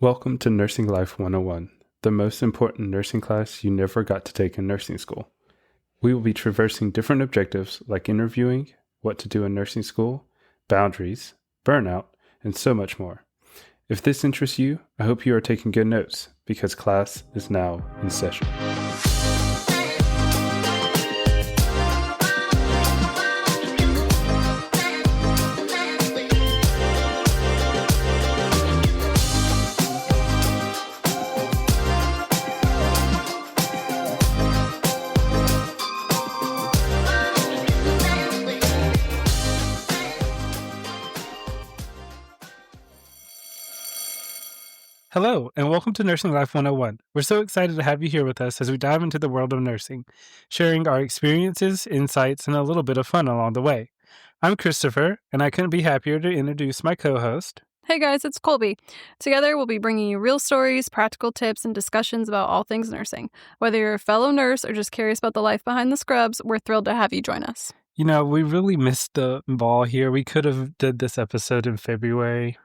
Welcome to Nursing Lyfe 101, the most important nursing class you never got to take in nursing school. We will be traversing different objectives like interviewing, what to do in nursing school, boundaries, burnout, and so much more. If this interests you, I hope you are taking good notes because class is now in session. Hello, and welcome to Nursing Lyfe 101. We're so excited to have you here with us as we dive into the world of nursing, sharing our experiences, insights, and a little bit of fun along the way. I'm Christopher, and I couldn't be happier to introduce my co-host. Hey guys, it's Colby. Together, we'll be bringing you real stories, practical tips, and discussions about all things nursing. Whether you're a fellow nurse or just curious about the life behind the scrubs, we're thrilled to have you join us. You know, we really missed the ball here. We could have did this episode in February.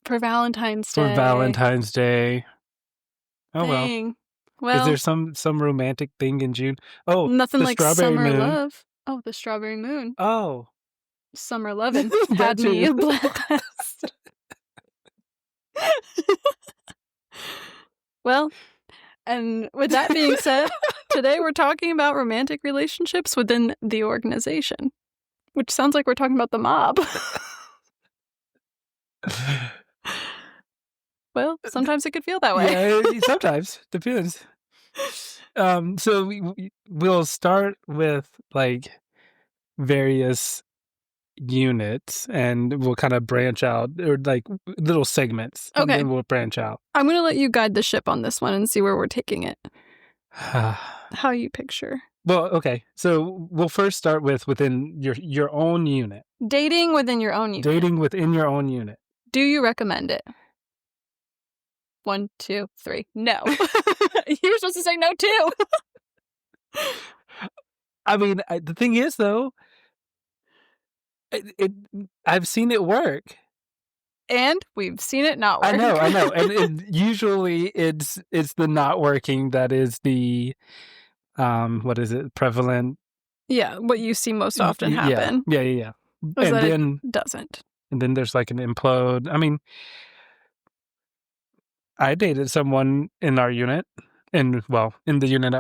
For Valentine's Day. For Valentine's Day. Oh, Dang. Well. Is there some romantic thing in June? Oh, nothing the like strawberry summer moon. love. Oh, the strawberry moon. Oh. Summer lovin' That had me too. blessed. Well, and with that being said, today we're talking about romantic relationships within the organization, which sounds like we're talking about the mob. Well, sometimes it could feel that way. Yeah, sometimes. Depends. So we'll start with like various units and we'll kind of branch out, or like little segments. Okay. And then we'll branch out. I'm going to let you guide the ship on this one and see where we're taking it. How you picture. Well, okay. So we'll first start with within your own unit. Dating within your own unit. Dating within your own unit. Do you recommend it? 1, 2, 3. No. You were supposed to say no too. I mean, the thing is though, I've seen it work. And we've seen it not work. I know. And usually it's the not working that is the, what is it, prevalent? Yeah, what you see most often happen. Yeah. And then it doesn't. And then there's like an implode. I mean, I dated someone in our unit, in the unit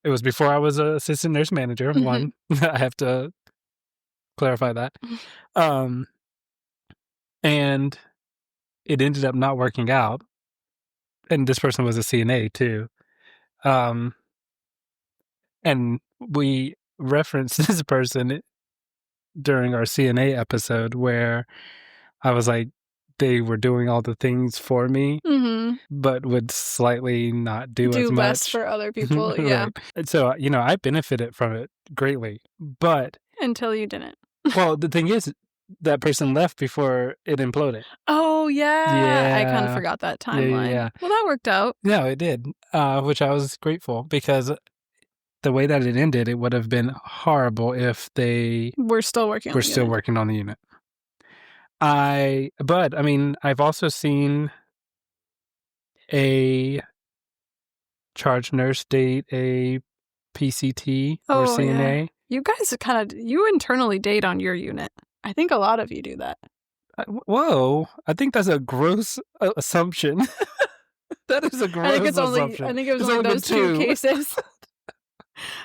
it was before I was an assistant nurse manager. Mm-hmm. One, I have to clarify that. And it ended up not working out. And this person was a CNA too. And we referenced this person during our CNA episode where I was like, they were doing all the things for me, but would slightly not do as much. Less for other people, yeah. Right. And so, I benefited from it greatly, but... Until you didn't. Well, the thing is, that person left before it imploded. Oh, yeah. I kind of forgot that timeline. Yeah. Well, that worked out. No, it did, which I was grateful because the way that it ended, it would have been horrible if they... We're still working on the unit. But I've also seen a charge nurse date a PCT or CNA. Yeah. You guys you internally date on your unit. I think a lot of you do that. Whoa, I think that's a gross assumption. That is a gross assumption. I think it was only those two cases.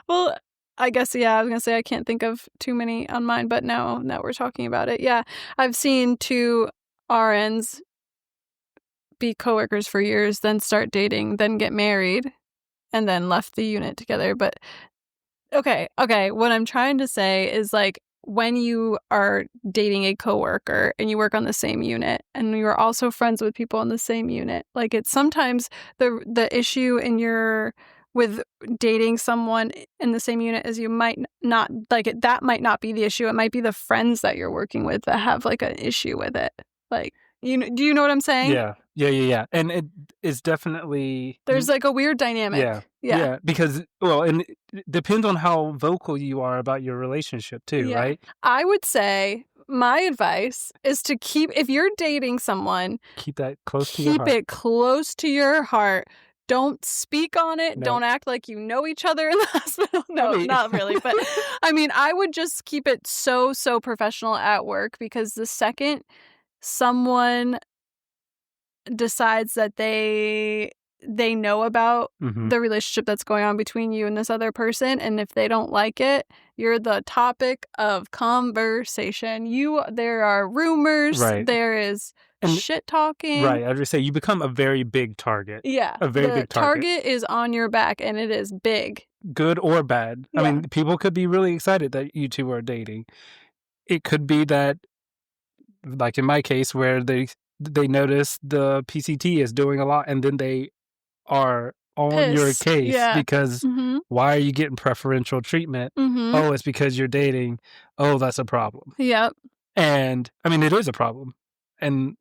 Well, I guess, yeah, I was going to say I can't think of too many on mine, but now we're talking about it. Yeah, I've seen 2 RNs be coworkers for years, then start dating, then get married, and then left the unit together. But, okay, what I'm trying to say is, like, when you are dating a coworker and you work on the same unit and you're also friends with people on the same unit, like, it's sometimes the issue with dating someone in the same unit is you might not like it. That might not be the issue. It might be the friends that you're working with that have like an issue with it. Like, do you know what I'm saying? Yeah. And it is definitely... There's like a weird dynamic. Yeah. Because, and it depends on how vocal you are about your relationship too, right? I would say my advice is to if you're dating someone, keep that close to your heart. Keep it close to your heart. Don't speak on it. No. Don't act like you know each other in the hospital. No, not really. But I mean, I would just keep it so professional at work, because the second someone decides that they know about the relationship that's going on between you and this other person, and if they don't like it, you're the topic of conversation. There are rumors. Right. There is shit talking. Right. I would just say you become a very big target. Yeah. A very big target. The target is on your back, and it is big. Good or bad. Yeah. I mean, people could be really excited that you two are dating. It could be that, like in my case, where they notice the PCT is doing a lot, and then they are on your case because why are you getting preferential treatment? Oh, it's because you're dating. Oh, that's a problem. Yep. And I mean, it is a problem. And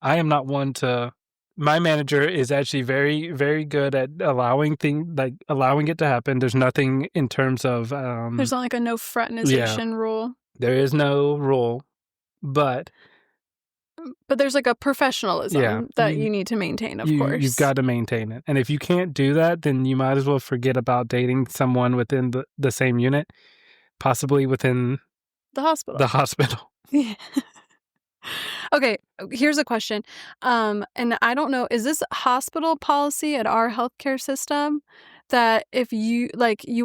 I am not one to. My manager is actually very, very good at allowing it to happen. There's nothing in terms of. There's not like a no fraternization rule. There is no rule, but there's like a professionalism that you need to maintain. Of course, you've got to maintain it. And if you can't do that, then you might as well forget about dating someone within the same unit, possibly within the hospital. Yeah. Okay, here's a question. And I don't know, is this hospital policy at our healthcare system that if you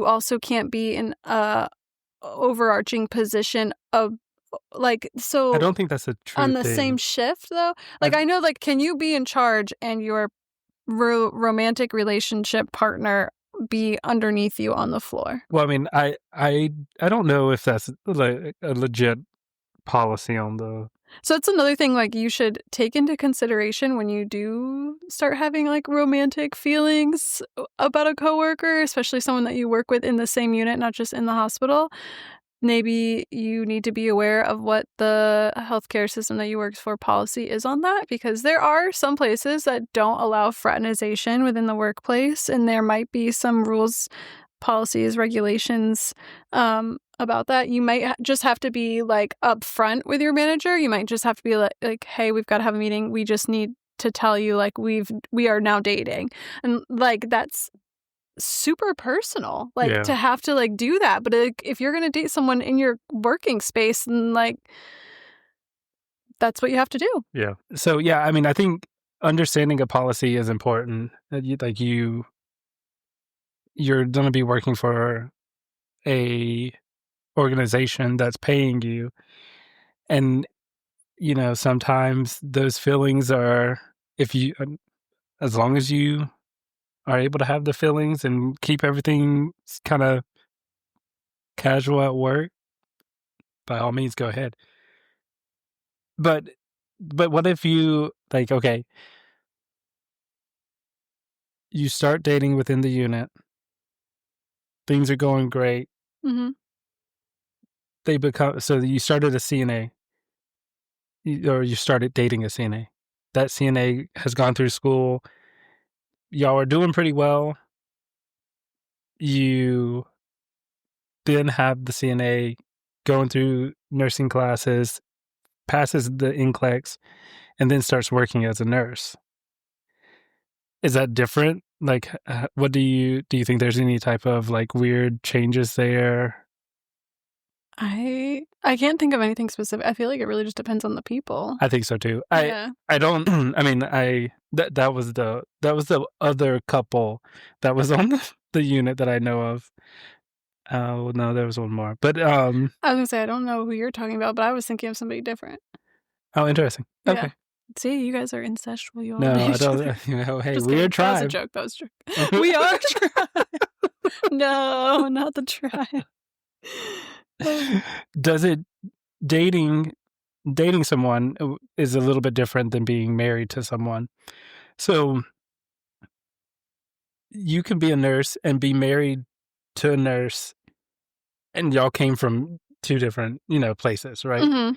also can't be in a overarching position of so I don't think that's a true on the thing. same shift though? I know, can you be in charge and your romantic relationship partner be underneath you on the floor? Well, I mean, I don't know if that's like a legit policy on the. So it's another thing you should take into consideration when you do start having romantic feelings about a coworker, especially someone that you work with in the same unit, not just in the hospital. Maybe you need to be aware of what the healthcare system that you work for policy is on that, because there are some places that don't allow fraternization within the workplace, and there might be some rules, policies, regulations about that. You might just have to be upfront with your manager. You might just have to be like, hey, we've got to have a meeting. We just need to tell you we are now dating, and that's super personal to have to do that. But if you're gonna date someone in your working space, then that's what you have to do. Yeah. So I mean, I think understanding a policy is important. You're gonna be working for a organization that's paying you, and sometimes those feelings are, as long as you are able to have the feelings and keep everything kind of casual at work, by all means, go ahead. But what if you okay, you start dating within the unit, things are going great. Mm-hmm. You started a CNA, or you started dating a CNA. That CNA has gone through school. Y'all are doing pretty well. You then have the CNA going through nursing classes, passes the NCLEX, and then starts working as a nurse. Is that different? What do you think there's any type of weird changes there? I can't think of anything specific. I feel like it really just depends on the people. I think so too. Yeah. I don't. I mean, that was the other couple that was on the unit that I know of. Oh no, there was one more. But I was gonna say I don't know who you're talking about, but I was thinking of somebody different. Oh, interesting. Okay. Yeah. See, you guys are incestual. You all no, I don't. Hey, we're a tribe. That was a joke. That was a joke. We are a tribe. No, not the tribe. Does it dating someone is a little bit different than being married to someone. So you can be a nurse and be married to a nurse, and y'all came from two different, places, right? Mm-hmm.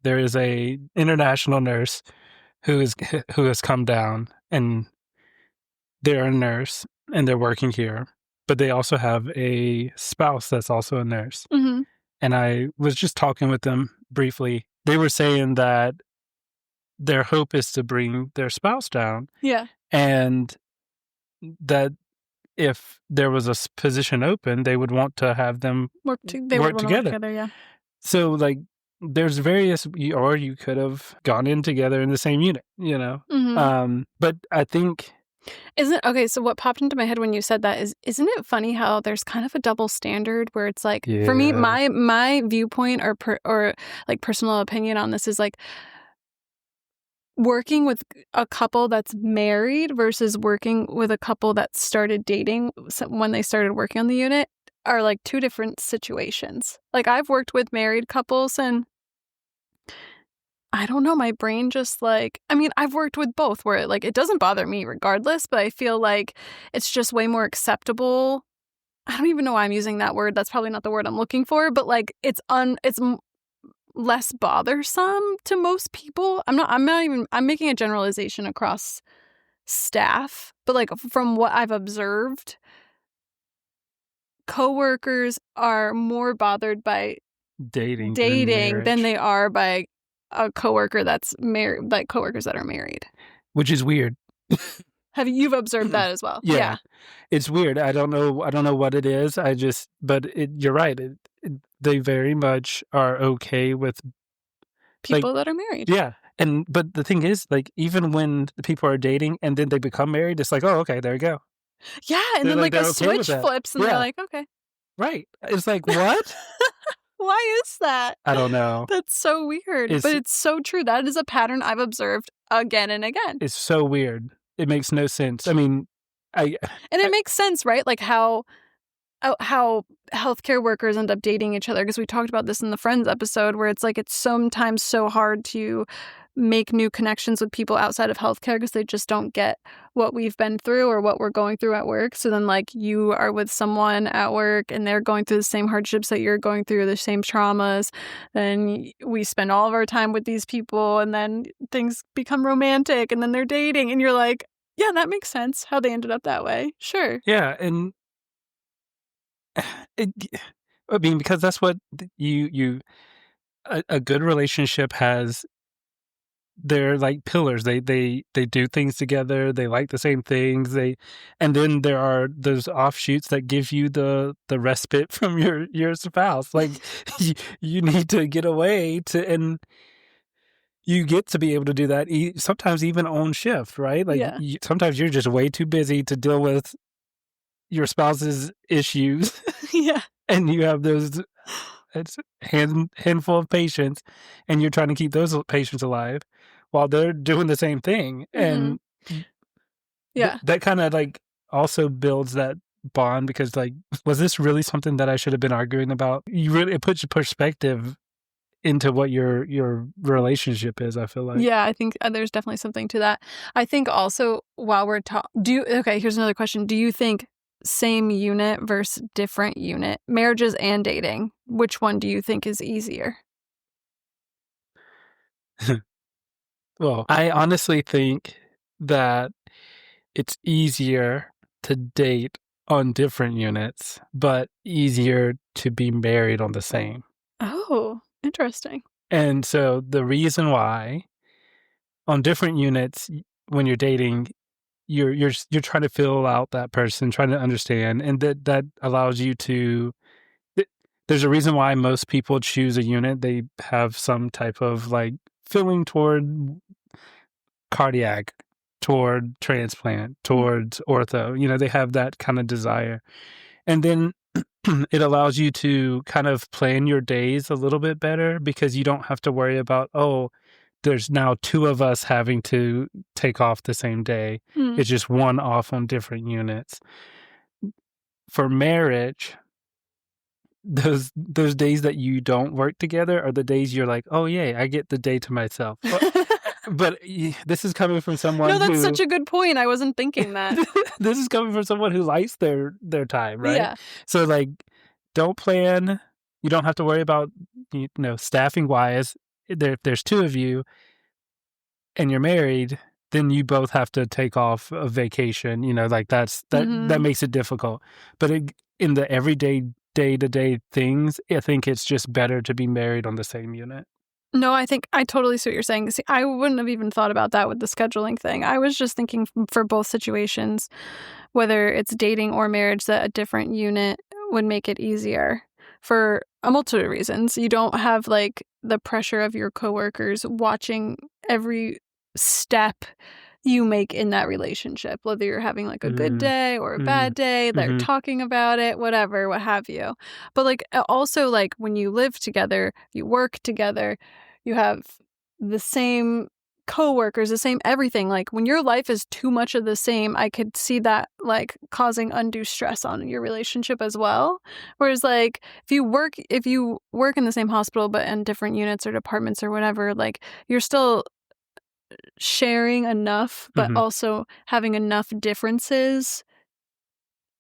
There is a international nurse who has come down, and they're a nurse and they're working here, but they also have a spouse that's also a nurse. Mm-hmm. and I was just talking with them briefly. They were saying that their hope is to bring their spouse down. Yeah. And that if there was a position open, they would want to have them work together. Yeah. So like there's various, or you could have gone in together in the same unit, you know? Mm-hmm. But I think... So what popped into my head when you said that is, isn't it funny how there's kind of a double standard where it's like, for me, my viewpoint or like personal opinion on this is like, working with a couple that's married versus working with a couple that started dating when they started working on the unit are like two different situations. Like I've worked with married couples and I don't know, my brain just like, I mean, I've worked with both where like it doesn't bother me regardless, but I feel like it's just way more acceptable. I don't even know why I'm using that word. That's probably not the word I'm looking for, but like it's less bothersome to most people. I'm making a generalization across staff, but like from what I've observed, coworkers are more bothered by dating than they are by a coworker that's married, like coworkers that are married. Which is weird. You've observed that as well? Yeah. It's weird. I don't know what it is. You're right. They very much are okay with people that are married. Yeah. But the thing is, like, even when the people are dating and then they become married, it's like, oh, okay, there you go. Yeah, and then like a switch flips and they're like, okay. Right. It's like, what? Why is that? I don't know. That's so weird. But it's so true. That is a pattern I've observed again and again. It's so weird. It makes no sense. I mean, it makes sense, right? Like how healthcare workers end up dating each other, because we talked about this in the Friends episode, where it's like it's sometimes so hard to make new connections with people outside of healthcare because they just don't get what we've been through or what we're going through at work. So then like you are with someone at work and they're going through the same hardships that you're going through, the same traumas. Then we spend all of our time with these people and then things become romantic and then they're dating and you're like, yeah, that makes sense how they ended up that way. Sure. Yeah. And I mean, because that's what a good relationship has. They're like pillars. They do things together. They like the same things. And then there are those offshoots that give you the respite from your spouse. Like you need to get away and you get to be able to do that. Sometimes even on shift, right? Like sometimes you're just way too busy to deal with your spouse's issues. Yeah, and you have those. It's handful of patients, and you're trying to keep those patients alive while they're doing the same thing. Mm-hmm. And yeah, that kind of like also builds that bond because like, was this really something that I should have been arguing about? It puts your perspective into what your relationship is, I feel like. Yeah, I think there's definitely something to that. I think also while we're okay, here's another question. Do you think same unit versus different unit, marriages and dating, which one do you think is easier? Well, I honestly think that it's easier to date on different units, but easier to be married on the same. Oh, interesting. And so the reason why on different units, when you're dating, you're trying to fill out that person, trying to understand, and that allows you to. There's a reason why most people choose a unit. They have some type of like feeling toward cardiac, toward transplant, towards ortho. You know, they have that kind of desire, and then it allows you to kind of plan your days a little bit better because you don't have to worry about, oh, there's now two of us having to take off the same day. It's just one off on different units. For marriage, those days that you don't work together are the days you're like, oh, yay, I get the day to myself. But this is coming from someone No, that's such a good point. I wasn't thinking that. This is coming from someone who likes their time, right? Yeah. So, like, don't plan. You don't have to worry about, staffing-wise. If there's two of you and you're married, then you both have to take off a vacation. Like that makes it difficult. But in the everyday day-to-day things, I think it's just better to be married on the same unit. No, I think I totally see what you're saying. See, I wouldn't have even thought about that with the scheduling thing. I was just thinking for both situations, whether it's dating or marriage, that a different unit would make it easier for a multitude of reasons. You don't have like the pressure of your coworkers watching every step you make in that relationship, whether you're having like a good day or a bad day, they're talking about it, whatever, what have you. But like also like when you live together, you work together, you have the same coworkers, the same everything. Like when your life is too much of the same, I could see that like causing undue stress on your relationship as well. Whereas like if you work in the same hospital but in different units or departments or whatever, like you're still sharing enough but also having enough differences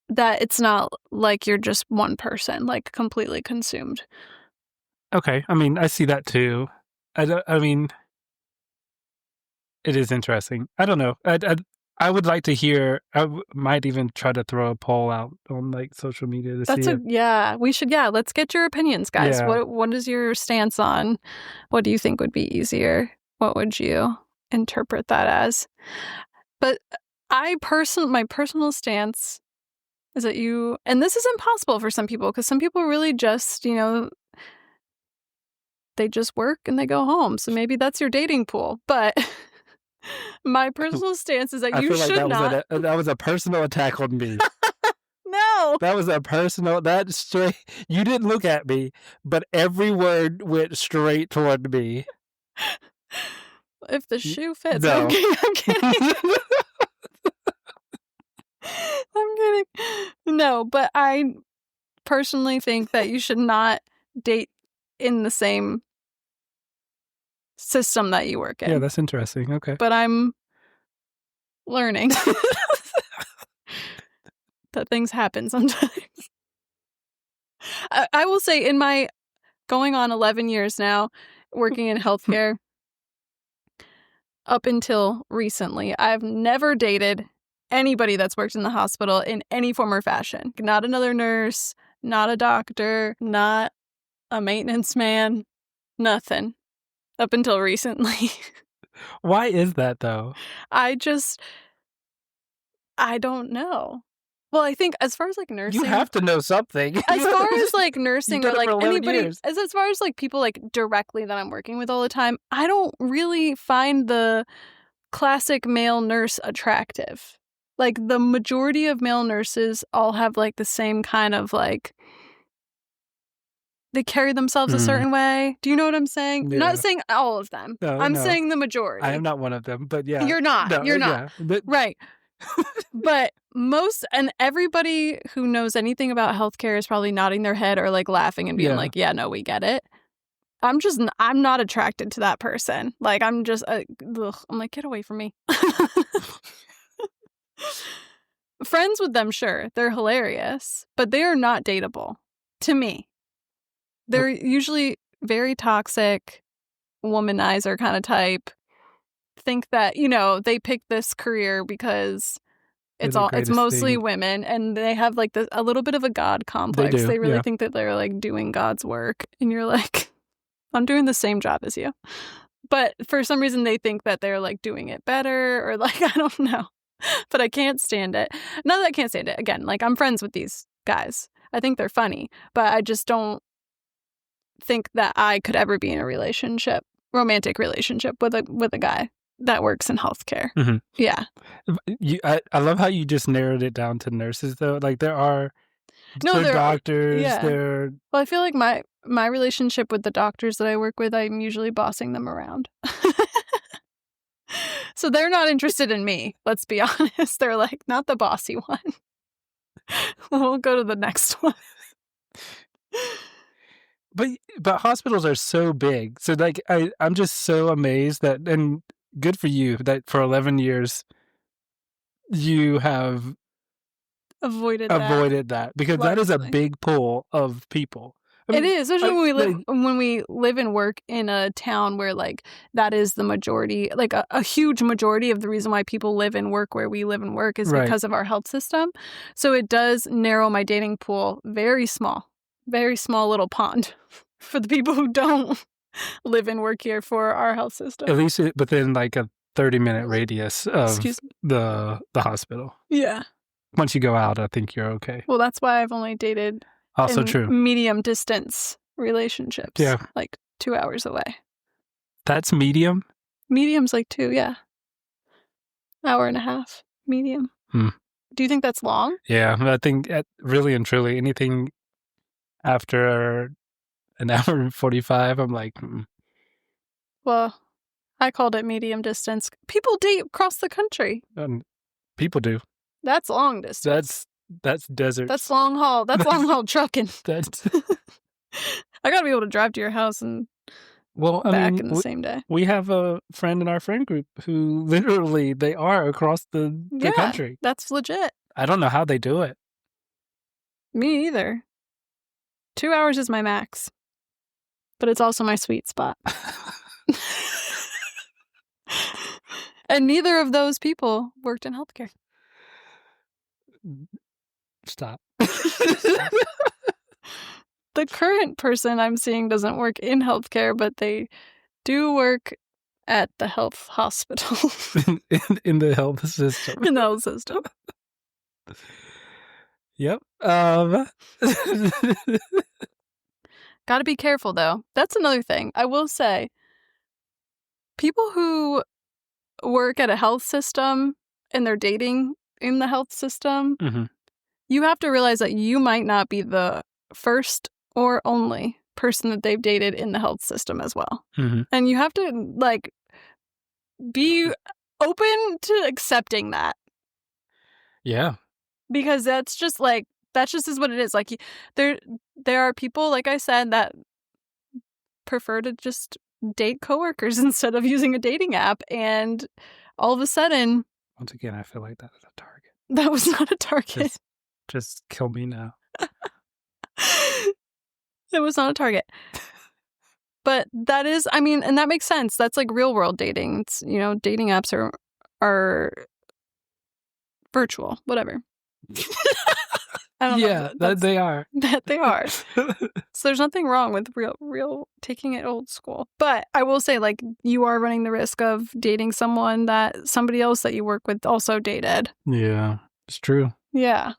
that it's not like you're just one person like completely consumed. Okay, I mean, I see that too. I mean, it is interesting. I don't know. I would like to hear. Might even try to throw a poll out on like social media to see. We should. Yeah, let's get your opinions, guys. Yeah. What is your stance on? What do you think would be easier? What would you interpret that as? But my personal stance is that and this is impossible for some people because some people really just they just work and they go home. So maybe that's your dating pool. But my personal stance is that you should not. That was a personal attack on me. No. That was a personal. That straight. You didn't look at me, but every word went straight toward me. If the shoe fits. No. I'm kidding. I'm kidding. No, but I personally think that you should not date in the same system that you work in. Yeah, that's interesting. Okay. But I'm learning that things happen sometimes. I will say in my going on 11 years now working in healthcare, up until recently, I've never dated anybody that's worked in the hospital in any form or fashion. Not another nurse, not a doctor, not a maintenance man, nothing. Up until recently. Why is that though? I don't know. Well, I think as far as like nursing, you have to know something. As far as like nursing or like anybody, years. as far as like people like directly that I'm working with all the time, I don't really find the classic male nurse attractive. Like the majority of male nurses all have like the same kind of like they carry themselves a certain way. Do you know what I'm saying? Yeah. I'm not saying all of them. No, I'm saying the majority. I am not one of them, but yeah. You're not. No, You're not. Yeah, but... Right. But most and everybody who knows anything about healthcare is probably nodding their head or like laughing and being like, yeah, no, we get it. I'm not attracted to that person. Like, I'm just, I'm like, get away from me. Friends with them, sure. They're hilarious, but they are not dateable to me. They're usually very toxic, womanizer kind of type. Think that, they picked this career because it's mostly women and they have like a little bit of a God complex. They really think that they're like doing God's work. And you're like, I'm doing the same job as you. But for some reason they think that they're like doing it better or like, I don't know. But I can't stand it. Not that I can't stand it. Again, like I'm friends with these guys. I think they're funny, but I just don't think that I could ever be in a romantic relationship with a guy that works in healthcare. Mm-hmm. Yeah. I love how you just narrowed it down to nurses though. Like there are doctors. Yeah. Well, I feel like my relationship with the doctors that I work with, I'm usually bossing them around. So they're not interested in me. Let's be honest. They're like, not the bossy one. We'll go to the next one. But hospitals are so big. So like I'm just so amazed that, and good for you that for 11 years you have avoided that because that is a big pool of people. I mean, it is, especially when we live and work in a town where like that is the majority, like a huge majority of the reason why people live and work where we live and work is because of our health system. So it does narrow my dating pool very small. very small little pond for the people who don't live and work here for our health system. At least within like a 30-minute radius of Excuse the hospital. Yeah. Once you go out, I think you're okay. Well, that's why I've only dated Also in true. medium distance relationships. Yeah. Like 2 hours away. That's medium? Medium's like 2, yeah. Hour and a half. Medium. Do you think that's long? Yeah, I think really and truly anything after an hour and 45, I'm like, Well, I called it medium distance. People date across the country. People do. That's long distance. That's desert. That's long haul. That's long haul trucking. That's I gotta be able to drive to your house and back in the same day. We have a friend in our friend group who literally they are across the country. That's legit. I don't know how they do it. Me either. 2 hours is my max, but it's also my sweet spot. And neither of those people worked in healthcare. Stop. The current person I'm seeing doesn't work in healthcare, but they do work at the health hospital. in the health system. In the health system. Yep. Gotta be careful, though. That's another thing. I will say, people who work at a health system and they're dating in the health system, you have to realize that you might not be the first or only person that they've dated in the health system as well. And you have to, like, be open to accepting that. Yeah. Because that's just is what it is. Like, there are people, like I said, that prefer to just date coworkers instead of using a dating app, and all of a sudden, once again, I feel like that was a target. That was not a target. Just kill me now. It was not a target. But that is, I mean, and that makes sense. That's like real world dating. It's, dating apps are virtual, whatever. I don't know. That they are. That they are. So there's nothing wrong with real taking it old school. But I will say, like, you are running the risk of dating someone that somebody else that you work with also dated. Yeah, it's true. Yeah.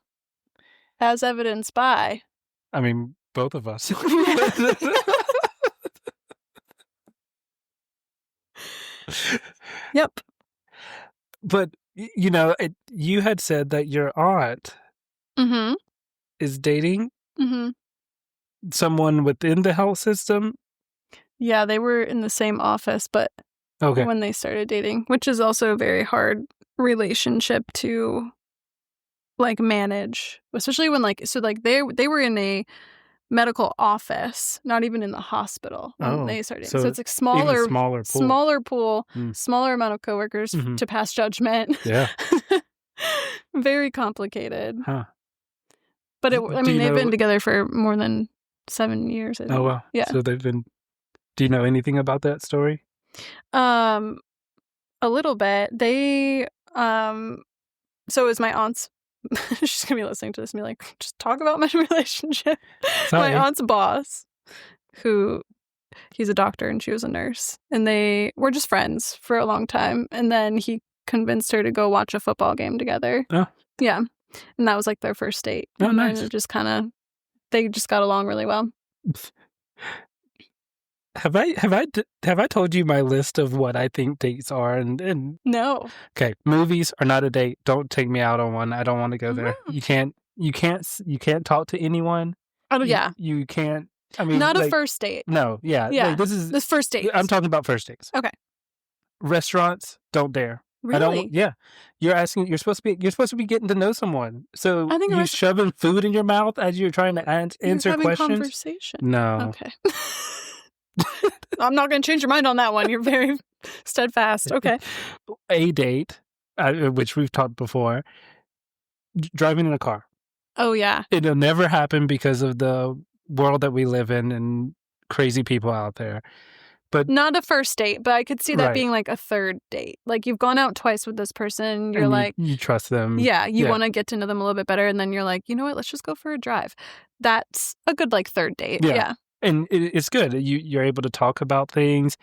As evidenced by... I mean, both of us. Yep. But, you had said that your aunt is dating someone within the health system. Yeah, they were in the same office, but when they started dating, which is also a very hard relationship to, like, manage, especially when, like, so, like, they were in a medical office, not even in the hospital when they started. So it's like smaller pool, smaller amount of coworkers to pass judgment. Yeah. Very complicated. Huh. But they've been together for more than 7 years. I think. Oh, wow. Yeah. So they've been. Do you know anything about that story? A little bit. They so it was my aunt's. She's gonna be listening to this and be like, just talk about my relationship. Sorry. My aunt's boss, he's a doctor and she was a nurse, and they were just friends for a long time, and then he convinced her to go watch a football game together. Oh. Yeah. And that was like their first date. Oh, and nice. They just got along really well. Have I told you my list of what I think dates are? And No. Okay, movies are not a date. Don't take me out on one. I don't want to go there. You can't talk to anyone. Oh, yeah. You can't. I mean, not a first date. No, yeah. Yeah. Like, this first date. I'm talking about first dates. Okay. Restaurants, don't dare. Really? I don't. Yeah. You're supposed to be getting to know someone. So I think you shoving food in your mouth as you're trying to answer having questions. Conversation. No. Okay. I'm not going to change your mind on that one. You're very steadfast. Okay. A date, which we've talked before, driving in a car. Oh, yeah. It'll never happen because of the world that we live in and crazy people out there. But not a first date, but I could see that Right. being like a third date. Like you've gone out twice with this person. You're and like, you trust them. yeah, you want to get to know them a little bit better. And then you're like, you know what? Let's just go for a drive. That's a good like third date. Yeah. Yeah. And it's good. You're able to talk about things.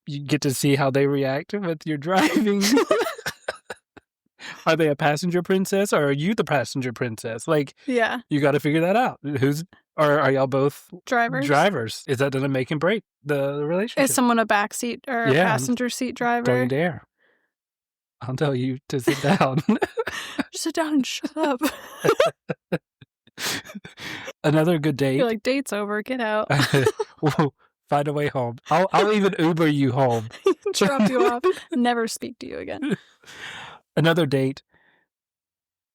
You get to see how they react with your driving. Are they a passenger princess or are you the passenger princess? Like, Yeah. you got to figure that out. Or are y'all both Drivers? Is that going to make and break the relationship? Is someone a backseat or a passenger seat driver? Don't you dare. I'll tell you to sit down. Just sit down and shut up. Another good date. You're like, date's over. Get out. We'll find a way home. I'll even Uber you home. Drop you off. Never speak to you again. Another date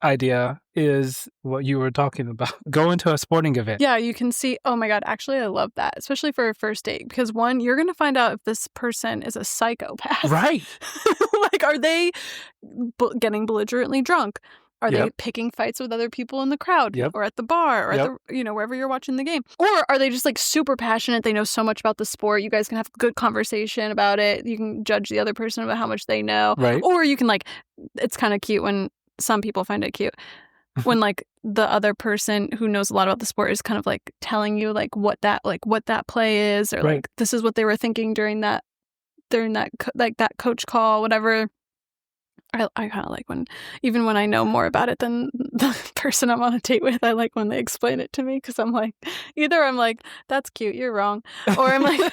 idea is what you were talking about. Go into a sporting event. Yeah, you can see. Oh my God. Actually, I love that, especially for a first date, because one, you're going to find out if this person is a psychopath. Right. Like, are they getting belligerently drunk? Are they Yep. picking fights with other people in the crowd Yep. or at the bar or Yep. at the, wherever you're watching the game? Or are they just like super passionate? They know so much about the sport. You guys can have a good conversation about it. You can judge the other person about how much they know. Right. Or you can like, it's kind of cute when some people find it cute when like the other person who knows a lot about the sport is kind of like telling you like what that play is, or Right. like this is what they were thinking during that that coach call, whatever. I kind of like even when I know more about it than the person I'm on a date with, I like when they explain it to me, because I'm like, either I'm like, that's cute, you're wrong, or I'm like,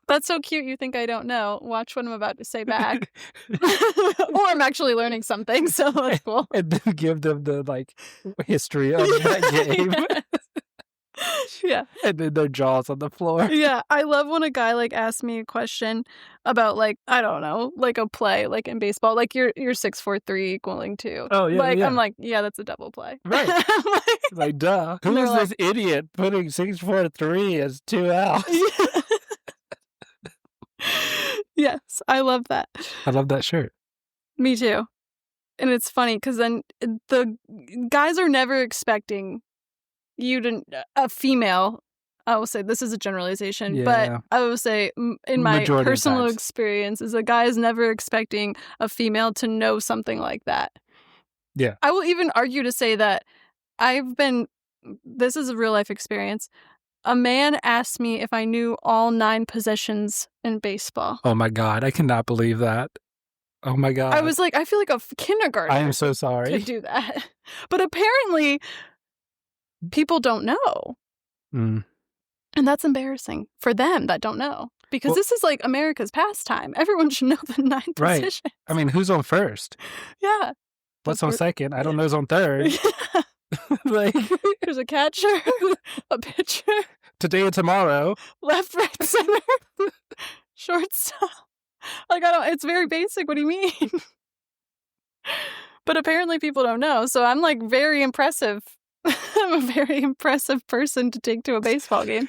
that's so cute, you think I don't know. Watch what I'm about to say back. Or I'm actually learning something, so that's cool. And then give them the like history of that game. Yeah. And then their jaws on the floor. Yeah. I love when a guy like asks me a question about like, I don't know, like a play, like in baseball, like you're 6'4" equaling 2. Oh, yeah, Like yeah. I'm like, yeah, that's a double play. Right. Like, duh. Who They're is this idiot putting 6'4" as 2 outs? Yes, I love that. I love that shirt. Me too. And it's funny because then the guys are never expecting you to, a female, I will say this is a generalization, but Yeah. I will say in my Majority of personal times. experience is a guy is never expecting a female to know something like that. Yeah. I will even argue to say that this is a real life experience. A man asked me if I knew all 9 positions in baseball. Oh my God. I cannot believe that. Oh my God. I was like, I feel like a kindergartner I am so sorry. could do that. But apparently people don't know. Mm. And that's embarrassing for them that don't know. Because Well- this is like America's pastime. Everyone should know the 9 Right. position. I mean, who's on first? Yeah. What's on second? I don't know who's on third. Like, There's a catcher, a pitcher, today and tomorrow. left, right, center, shortstop. Like, it's very basic. What do you mean? But apparently people don't know. So I'm like very impressive. I'm a very impressive person to take to a baseball game.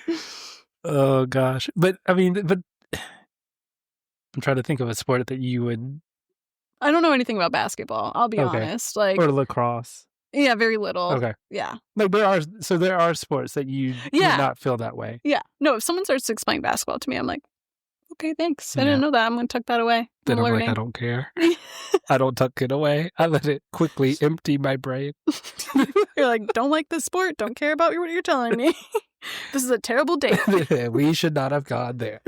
Oh gosh. But I mean, I'm trying to think of a sport that you would, I don't know anything about basketball. I'll be Okay. honest. Like, or lacrosse. yeah, very little. Okay. Yeah. Like there are sports that you do Yeah. not feel that way. Yeah. No, if someone starts to explain basketball to me, I'm like, okay, thanks. I Yeah. didn't know that. I'm going to tuck that away. Then I'm I'm learning. like, I don't care. I don't tuck it away. I let it quickly empty my brain. You're like, don't like this sport. Don't care about what you're telling me. This is a terrible date. We should not have gone there.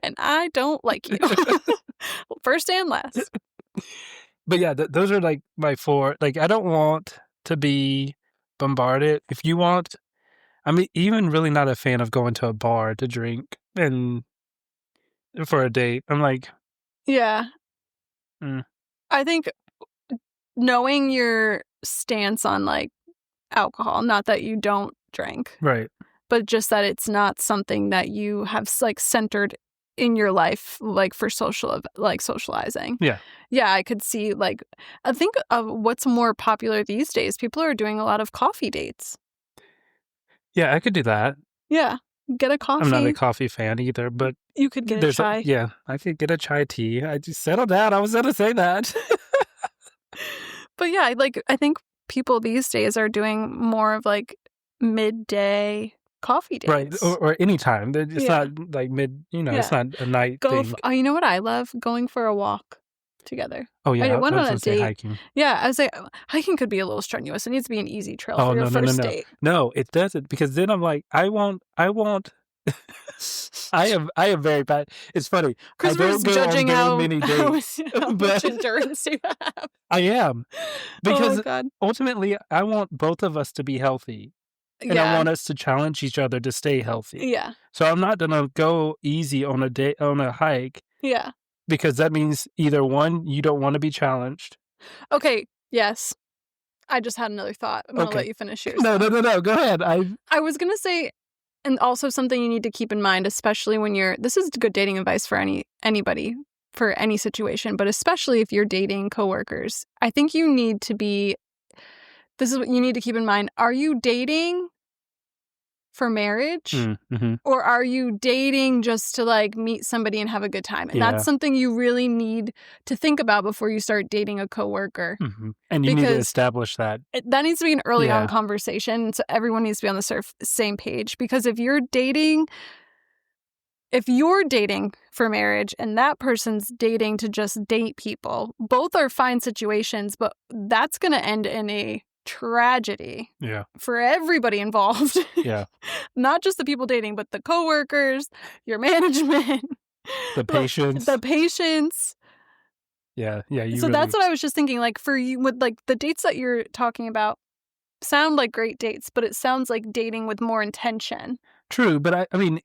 And I don't like you. First and last. But yeah, those are like my 4. Like, I don't want to be bombarded. If you want, I'm even really not a fan of going to a bar to drink and for a date. I'm like, Yeah. Mm. I think knowing your stance on like alcohol, not that you don't drink, right. but just that it's not something that you have like centered in your life, like for socializing. Yeah. Yeah, I could see like, I think what's more popular these days, people are doing a lot of coffee dates. Yeah, I could do that. Yeah. Get a coffee. I'm not a coffee fan either, but You could get a chai. yeah, I could get a chai tea. I just settled down. I was going to say that. But yeah, like I think people these days are doing more of like midday coffee dates. Right, or any time. It's not like it's not a night thing. You know what I love? Going for a walk together. Oh, yeah, I went on a say date. hiking. Yeah, I was like, hiking could be a little strenuous. It needs to be an easy trail for your first date. No, it doesn't, because then I'm like, I won't. I am very bad. It's funny. Chris was judging how much endurance you have. I am. Because oh, God. ultimately, I want both of us to be healthy. And I want us to challenge each other to stay healthy. Yeah. So I'm not going to go easy on a hike. Yeah. Because that means either one, you don't want to be challenged. Okay. Yes. I just had another thought. I'm going to let you finish yours. No. Go ahead. I was going to say, and also something you need to keep in mind, especially when this is good dating advice for anybody, for any situation, but especially if you're dating coworkers. I think you need to this is what you need to keep in mind. Are you dating for marriage? Mm-hmm. Or are you dating just to like meet somebody and have a good time? And that's something you really need to think about before you start dating a coworker. Mm-hmm. And you need to establish that. That needs to be an early on conversation. So everyone needs to be on the same page. Because if you're dating for marriage and that person's dating to just date people, both are fine situations, but that's going to end in a tragedy for everybody involved. Yeah. Not just the people dating, but the coworkers, your management, the patients. Yeah. So that's what I was just thinking. Like for you, with like the dates that you're talking about sound like great dates, but it sounds like dating with more intention. True, but I mean,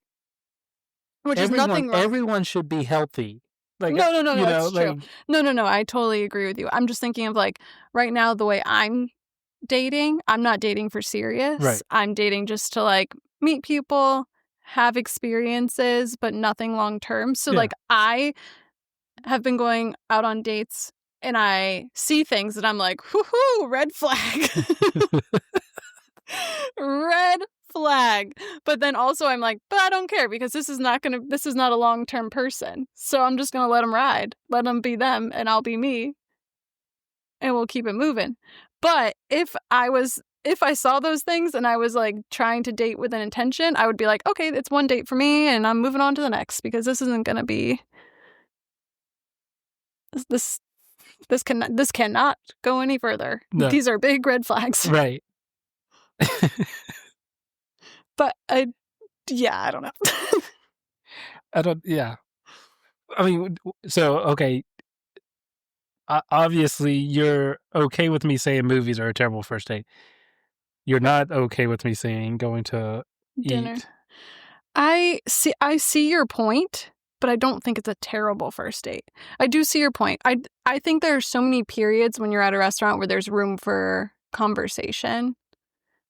which is nothing wrong. Everyone should be healthy. Like, no, that's true. No, I totally agree with you. I'm just thinking of like right now the way I'm dating. I'm not dating for serious. Right. I'm dating just to like meet people, have experiences, but nothing long term. So like I have been going out on dates and I see things that I'm like, whoo, red flag. Red flag. But then also I'm like, but I don't care because this is not a long-term person. So I'm just going to let them ride. Let them be them and I'll be me. And we'll keep it moving. But if I saw those things and I was like trying to date with an intention, I would be like, okay, it's one date for me and I'm moving on to the next because this isn't going to be this cannot go any further. No. These are big red flags. Right. But I don't know. I mean, so, okay. Obviously, you're okay with me saying movies are a terrible first date. You're not okay with me saying going to dinner. Eat. I see your point, but I don't think it's a terrible first date. I do see your point. I think there are so many periods when you're at a restaurant where there's room for conversation.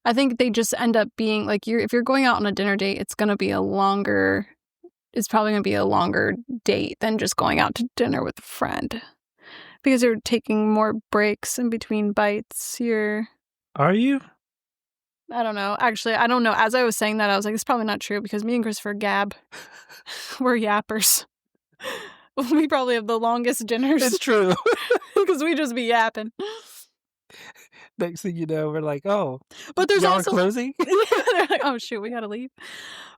I think they just end up being like if you're going out on a dinner date, it's probably going to be a longer date than just going out to dinner with a friend. Because you're taking more breaks in between bites. Are you? I don't know. Actually, I don't know. As I was saying that, I was like, it's probably not true because me and Christopher gab. We're yappers. We probably have the longest dinners. It's true. Because we just be yapping. Next thing you know, we're like, oh, but there's also closing. They're like, oh shoot, we gotta leave.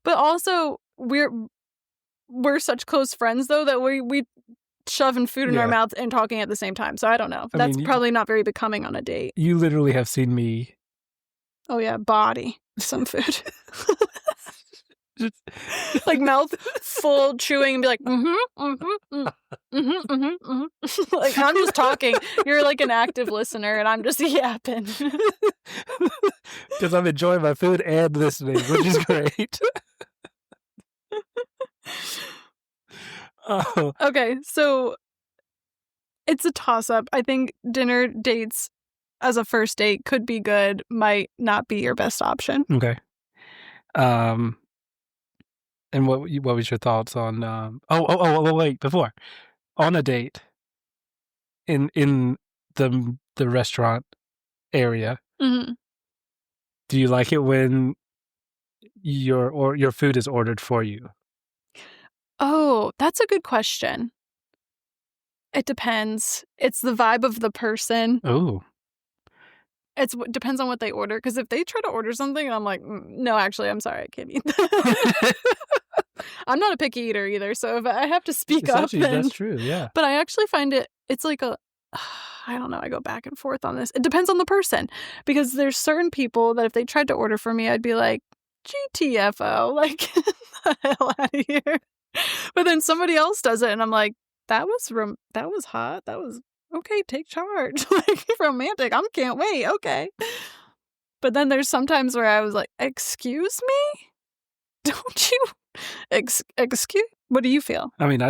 But also, we're such close friends though that we shoving food in our mouth and talking at the same time. So I don't know. That's probably not very becoming on a date. You literally have seen me. Oh yeah, body some food. Like mouth full chewing and be like, like I'm just talking. You're like an active listener and I'm just yapping. Because I'm enjoying my food and listening, which is great. Oh. Okay, so it's a toss-up. I think dinner dates as a first date could be good, might not be your best option. Okay. And what was your thoughts on? Wait, before on a date in the restaurant area, mm-hmm. Do you like it when your food is ordered for you? Oh, that's a good question. It depends. It's the vibe of the person. Oh. it depends on what they order. Because if they try to order something and I'm like, no, actually, I'm sorry, I can't eat that. I'm not a picky eater either, so if I have to speak up, then that's true, yeah. But I actually find it's like I don't know, I go back and forth on this. It depends on the person, because there's certain people that if they tried to order for me, I'd be like, GTFO, like, get the hell out of here. But then somebody else does it, and I'm like, that was hot. That was okay. Take charge, like romantic. I can't wait. Okay. But then there's sometimes where I was like, excuse me, don't you? Excuse? What do you feel? I mean,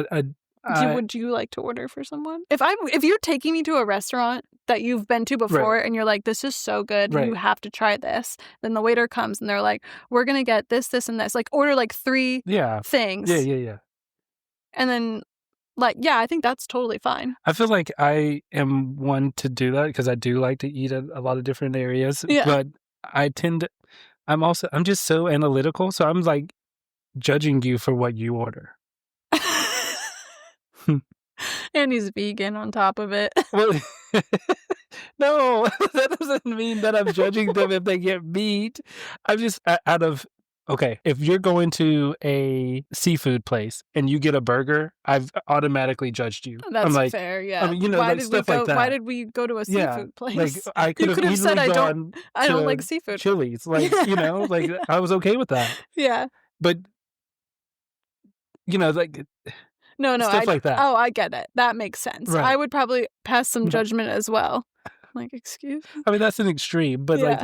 would you like to order for someone? If you're taking me to a restaurant that you've been to before and you're like, this is so good, you have to try this. Then the waiter comes and they're like, we're gonna get this, this, and this. Like order like 3 things. Yeah. And then I think that's totally fine. I feel like I am one to do that because I do like to eat at a lot of different areas. Yeah. But I'm just so analytical. So I'm like judging you for what you order. And he's vegan on top of it. Well, no, that doesn't mean that I'm judging them if they get meat. I'm just okay, if you're going to a seafood place and you get a burger, I've automatically judged you. That's fair, yeah. I mean, like stuff like that. Why did we go to a seafood place? Like I could have said I don't like seafood. Chili's, like like I was okay with that. Yeah. But like no, stuff like that. Oh, I get it. That makes sense. Right. I would probably pass some judgment as well. Like, excuse me. I mean, that's an extreme, but like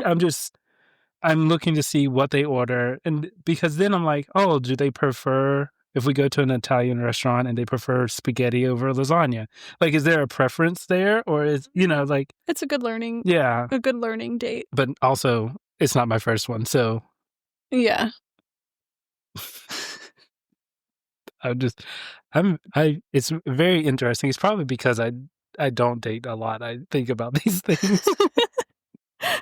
I'm looking to see what they order, and because then I'm like, oh, do they prefer, if we go to an Italian restaurant and they prefer spaghetti over lasagna? Like, is there a preference there, or is like it's a good learning date. But also, it's not my first one, so yeah. It's very interesting. It's probably because I don't date a lot. I think about these things.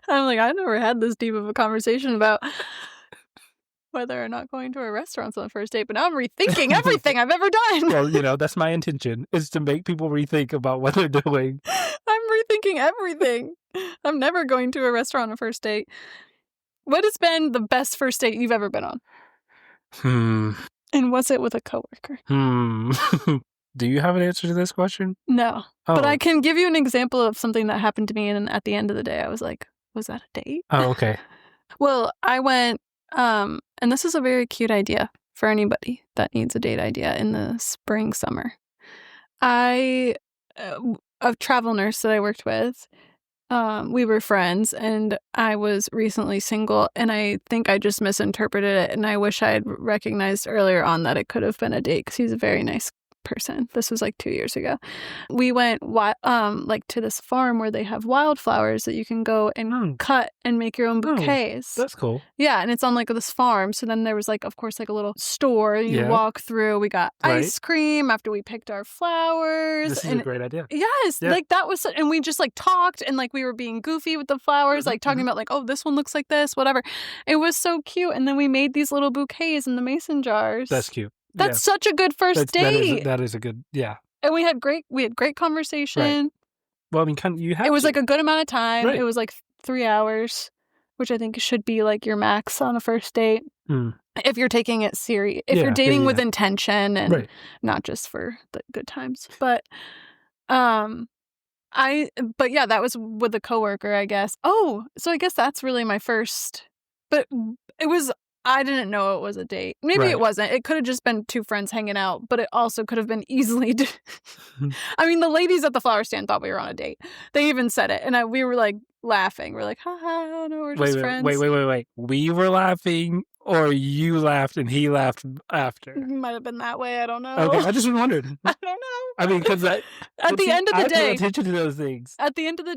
I'm like, I never had this deep of a conversation about whether or not going to a restaurant's on the first date, but now I'm rethinking everything I've ever done. Well, that's my intention, is to make people rethink about what they're doing. I'm rethinking everything. I'm never going to a restaurant on a first date. What has been the best first date you've ever been on? And was it with a coworker? Do you have an answer to this question? No. Oh. But I can give you an example of something that happened to me, and at the end of the day, I was like, was that a date? Oh, okay. Well, I went, and this is a very cute idea for anybody that needs a date idea in the spring, summer. A travel nurse that I worked with, we were friends, and I was recently single, and I think I just misinterpreted it, and I wish I had recognized earlier on that it could have been a date, because he's a very nice person. This was like 2 years ago. We went like to this farm where they have wildflowers that you can go and cut and make your own bouquets. That's cool. Yeah, and it's on like this farm. So then there was like, of course, like a little store you walk through. We got ice cream after we picked our flowers. This is a great idea. Yes, like that was, and we just like talked, and like we were being goofy with the flowers, like talking about like, oh, this one looks like this, whatever. It was so cute. And then we made these little bouquets in the mason jars. That's cute. That's such a good first date. That is a good, And we had great conversation. Right. Well, I mean, it was like a good amount of time. Right. It was like 3 hours, which I think should be like your max on a first date. If you're taking it serious, if you're dating with intention and not just for the good times. But, that was with a coworker, I guess. Oh, so I guess that's really my first, but I didn't know it was a date. Maybe it wasn't. It could have just been 2 friends hanging out, but it also could have been easily. I mean, the ladies at the flower stand thought we were on a date. They even said it, and we were like laughing. We're like, ha ha, no, we're just friends. Wait. We were laughing, or you laughed and he laughed after? It might have been that way. I don't know. Okay, I just wondered. I don't know. I mean, because at the end of the day, I pay attention to those things. At the end of the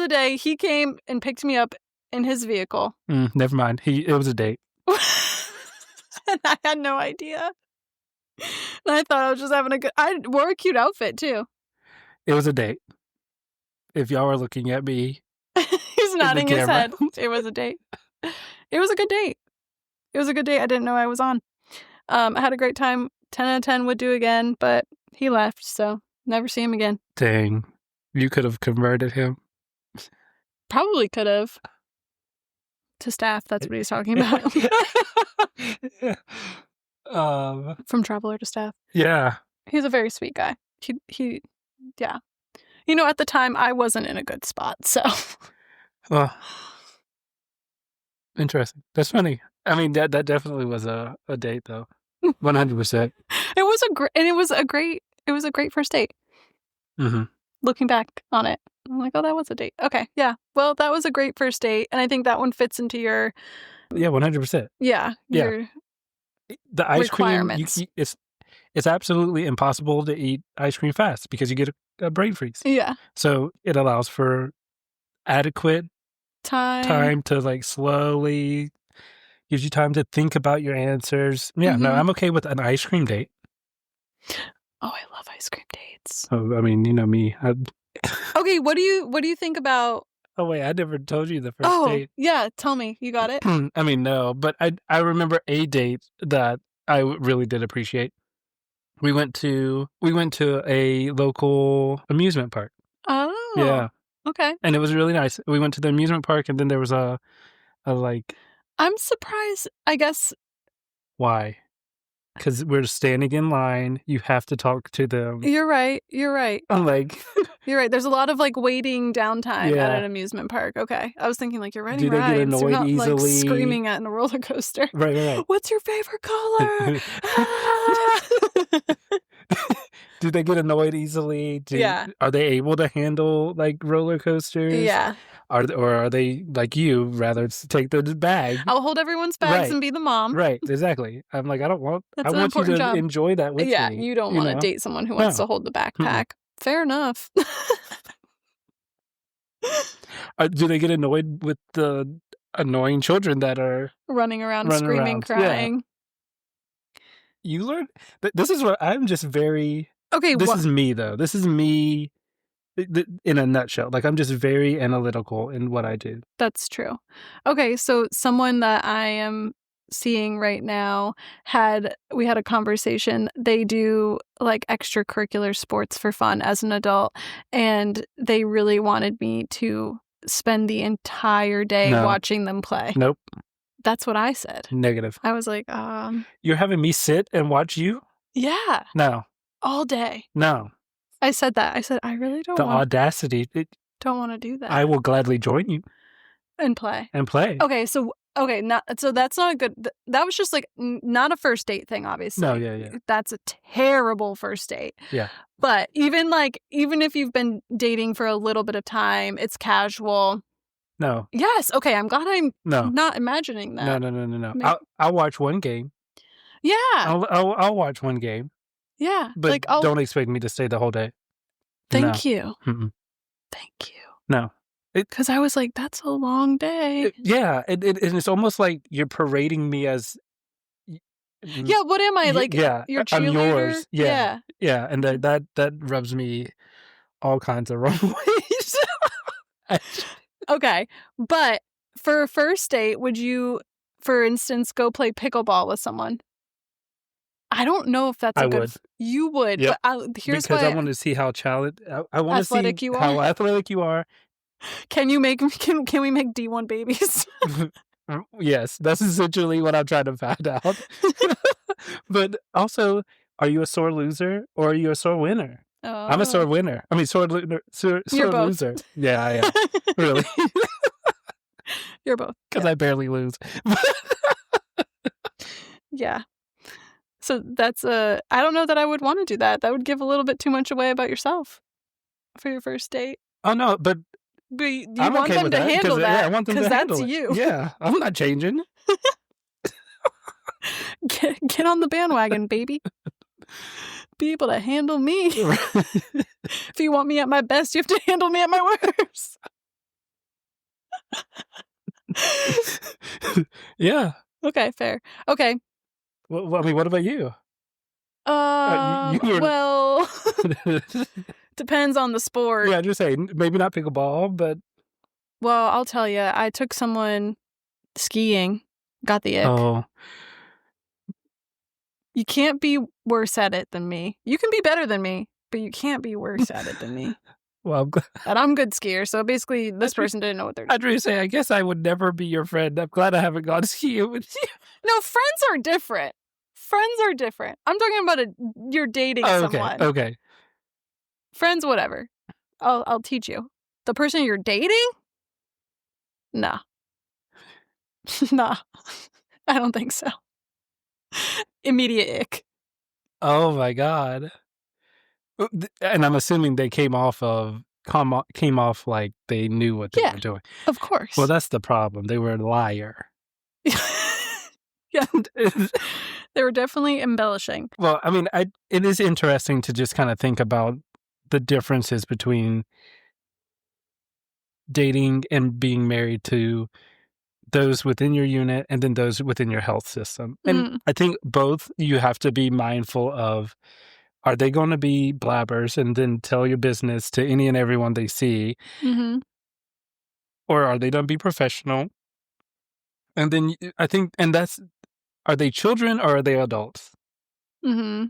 day, he came and picked me up in his vehicle. Never mind. It was a date. And I had no idea. And I thought I was just having I wore a cute outfit too. It was a date. If y'all were looking at me. He's nodding his head. It was a date. It was a good date. It was a good date. I didn't know I was on. I had a great time. 10 out of 10 would do again, but he left, so never see him again. Dang. You could have converted him. Probably could have. To staff, that's what he's talking about. From traveler to staff. Yeah. He's a very sweet guy. He yeah. You know, at the time, I wasn't in a good spot, so. Well, interesting. That's funny. I mean, that definitely was a date, though. 100%. It was a great first date. Mm-hmm. Looking back on it, I'm like, oh, that was a date. Okay, yeah. Well, that was a great first date, and I think that one fits into your 100%. your The ice requirements. cream, it's absolutely impossible to eat ice cream fast because you get a brain freeze. Yeah. So it allows for adequate time to like slowly gives you time to think about your answers. Yeah, no, I'm okay with an ice cream date. Oh, I love ice cream dates. Oh, I mean, you know me. Okay, what do you think about? Oh wait, I never told you the first date. Yeah, tell me. You got it? I mean, no, but I remember a date that I really did appreciate. We went to a local amusement park. Oh. Yeah. Okay. And it was really nice. We went to the amusement park, and then there was a like. I'm surprised. I guess. Why? Because we're standing in line. You have to talk to them. You're right. I'm like, you're right. There's a lot of like waiting downtime at an amusement park. Okay, I was thinking like you're riding rides. Get annoyed you're not easily? like screaming at a roller coaster. Right. What's your favorite color? Do they get annoyed easily? Are they able to handle like roller coasters? Yeah. Are they like you rather take the bag? I'll hold everyone's bags and be the mom. Right, exactly. I'm like, I want you to job. enjoy that with me. Yeah, you don't want to date someone who wants to hold the backpack. Fair enough. Do they get annoyed with the annoying children that are running around, screaming, crying? Yeah. You learn. This is what I'm just very. Okay, this is me though. This is me. In a nutshell, like I'm just very analytical in what I do. That's true. Okay, so someone that I am seeing right now we had a conversation. They do like extracurricular sports for fun as an adult, and they really wanted me to spend the entire day watching them play. Nope. That's what I said. Negative. I was like, You're having me sit and watch you? Yeah. No. All day. No. I said that. I said, I really don't want... The audacity. Don't want to do that. I will gladly join you. And play. Okay, so that's not a good... That was just like not a first date thing, obviously. No, yeah. That's a terrible first date. Yeah. But even if you've been dating for a little bit of time, it's casual. No. Yes. Okay, I'm glad I'm not imagining that. No. I'll watch one game. Yeah. I'll watch one game. Yeah. But like, don't expect me to stay the whole day. Thank you. Mm-mm. Thank you. No. Because I was like, that's a long day. It's almost like you're parading me as... Yeah, what am I? Like, your cheerleader? I'm yours. Yeah. Yeah, and that rubs me all kinds of wrong ways. Okay, but for a first date, would you, for instance, go play pickleball with someone? I don't know if that's would. You would, yep. But because I want to see how I want to see how athletic you are. Can we make D1 babies? Yes, that's essentially what I'm trying to find out. But also, are you a sore loser or are you a sore winner? Oh. I'm a sore winner. I mean, sore loser. Yeah, I am. Really. You're both. Because I barely lose. Yeah. So that's I don't know that I would want to do that. That would give a little bit too much away about yourself for your first date. Oh, no, but you want them to handle that. Yeah, I want them to handle it. Because that's you. Yeah, I'm not changing. Get on the bandwagon, baby. Be able to handle me. If you want me at my best, you have to handle me at my worst. Yeah. Okay, fair. Okay. Well, I mean, what about you? Well, depends on the sport. Yeah, just saying, maybe not pickleball, but... Well, I'll tell you, I took someone skiing, got the ick. Oh. You can't be worse at it than me. You can be better than me, but you can't be worse at it than me. Well, I'm glad. And I'm a good skier, so basically this person didn't know what they're doing. I'd really say, I guess I would never be your friend. I'm glad I haven't gone skiing with you. No, friends are different. Friends are different. I'm talking about you're dating someone. Okay. Friends, whatever. I'll teach you. The person you're dating? Nah. Nah. I don't think so. Immediate ick. Oh my God. And I'm assuming they came off like they knew what they were doing. Of course. Well, that's the problem. They were a liar. Yeah. They were definitely embellishing. Well, I mean, it is interesting to just kind of think about the differences between dating and being married to those within your unit and then those within your health system. And I think both you have to be mindful of, are they going to be blabbers and then tell your business to any and everyone they see? Mm-hmm. Or are they going to be professional? And then I think, are they children or are they adults? Mm-hmm.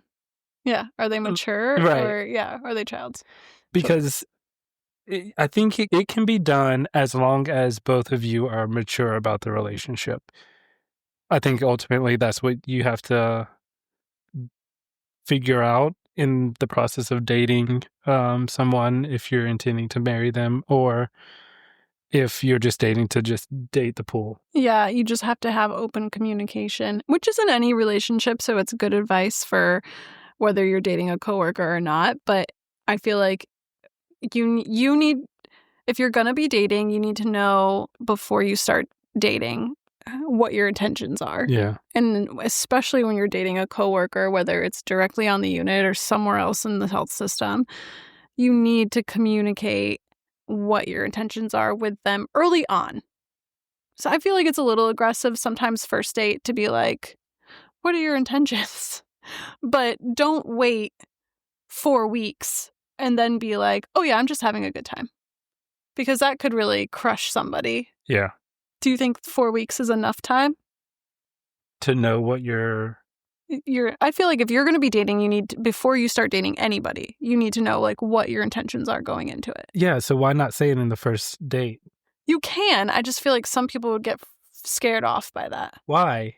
Yeah. Are they mature? Right. Or are they childs? Because I think it can be done as long as both of you are mature about the relationship. I think ultimately that's what you have to figure out in the process of dating someone, if you're intending to marry them or if you're just dating to just date the pool. Yeah, you just have to have open communication, which is in any relationship, so it's good advice for whether you're dating a coworker or not. But I feel like you need, if you're going to be dating, you need to know before you start dating what your intentions are. Yeah. And especially when you're dating a coworker, whether it's directly on the unit or somewhere else in the health system, you need to communicate what your intentions are with them early on. So I feel like it's a little aggressive sometimes first date to be like, what are your intentions? But don't wait 4 weeks and then be like, oh yeah, I'm just having a good time. Because that could really crush somebody. Yeah. Do you think 4 weeks is enough time? To know what you're... I feel like if you're going to be dating, you need to, before you start dating anybody, you need to know like what your intentions are going into it. Yeah, so why not say it in the first date? You can. I just feel like some people would get scared off by that. Why?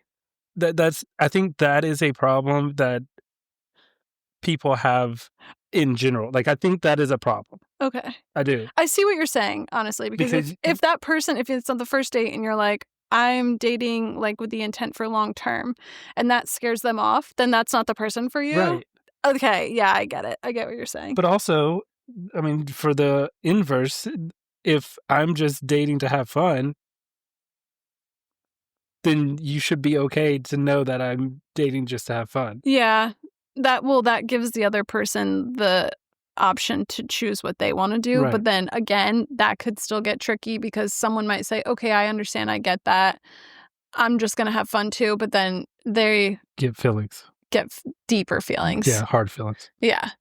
I think that is a problem that people have in general. Like, I think that is a problem. Okay. I do. I see what you're saying, honestly, because if that person, if it's on the first date and you're like, I'm dating like with the intent for long term, and that scares them off, then that's not the person for you. Right. Okay. Yeah, I get it. I get what you're saying. But also, I mean, for the inverse, if I'm just dating to have fun, then you should be okay to know that I'm dating just to have fun. Yeah. That gives the other person the option to choose what they want to do. Right. But then again, that could still get tricky because someone might say, okay, I understand. I get that. I'm just going to have fun too. But then they get feelings, get deeper feelings. Yeah. Hard feelings. Yeah.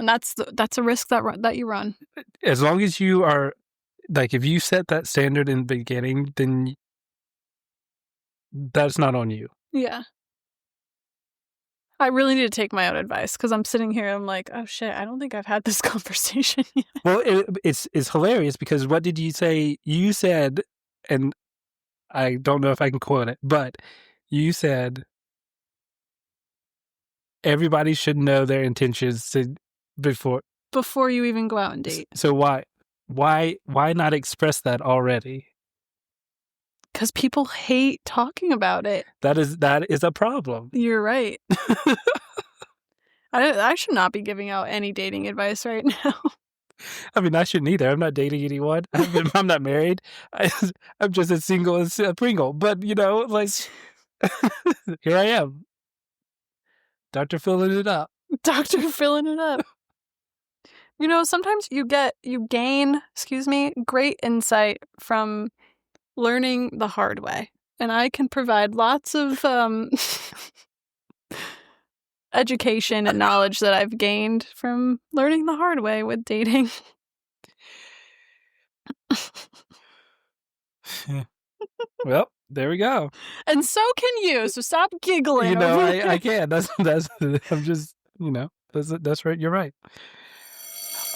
And that's a risk that you run. As long as you are, like, if you set that standard in the beginning, then that's not on you. Yeah. I really need to take my own advice because I'm sitting here. I'm like, oh shit, I don't think I've had this conversation yet. Well, it's hilarious because what did you say? You said, and I don't know if I can quote it, but you said everybody should know their intentions before you even go out and date. So why not express that already? Because people hate talking about it. That is a problem. You're right. I should not be giving out any dating advice right now. I mean, I shouldn't either. I'm not dating anyone. I'm not married. I'm just as single as a Pringle. But, like, here I am. Dr. Filling it up. Dr. Filling it up. Sometimes you gain, great insight from learning the hard way. And I can provide lots of education and knowledge that I've gained from learning the hard way with dating. Well, there we go. And so can you. So stop giggling. I can. That's I'm just, that's right. You're right.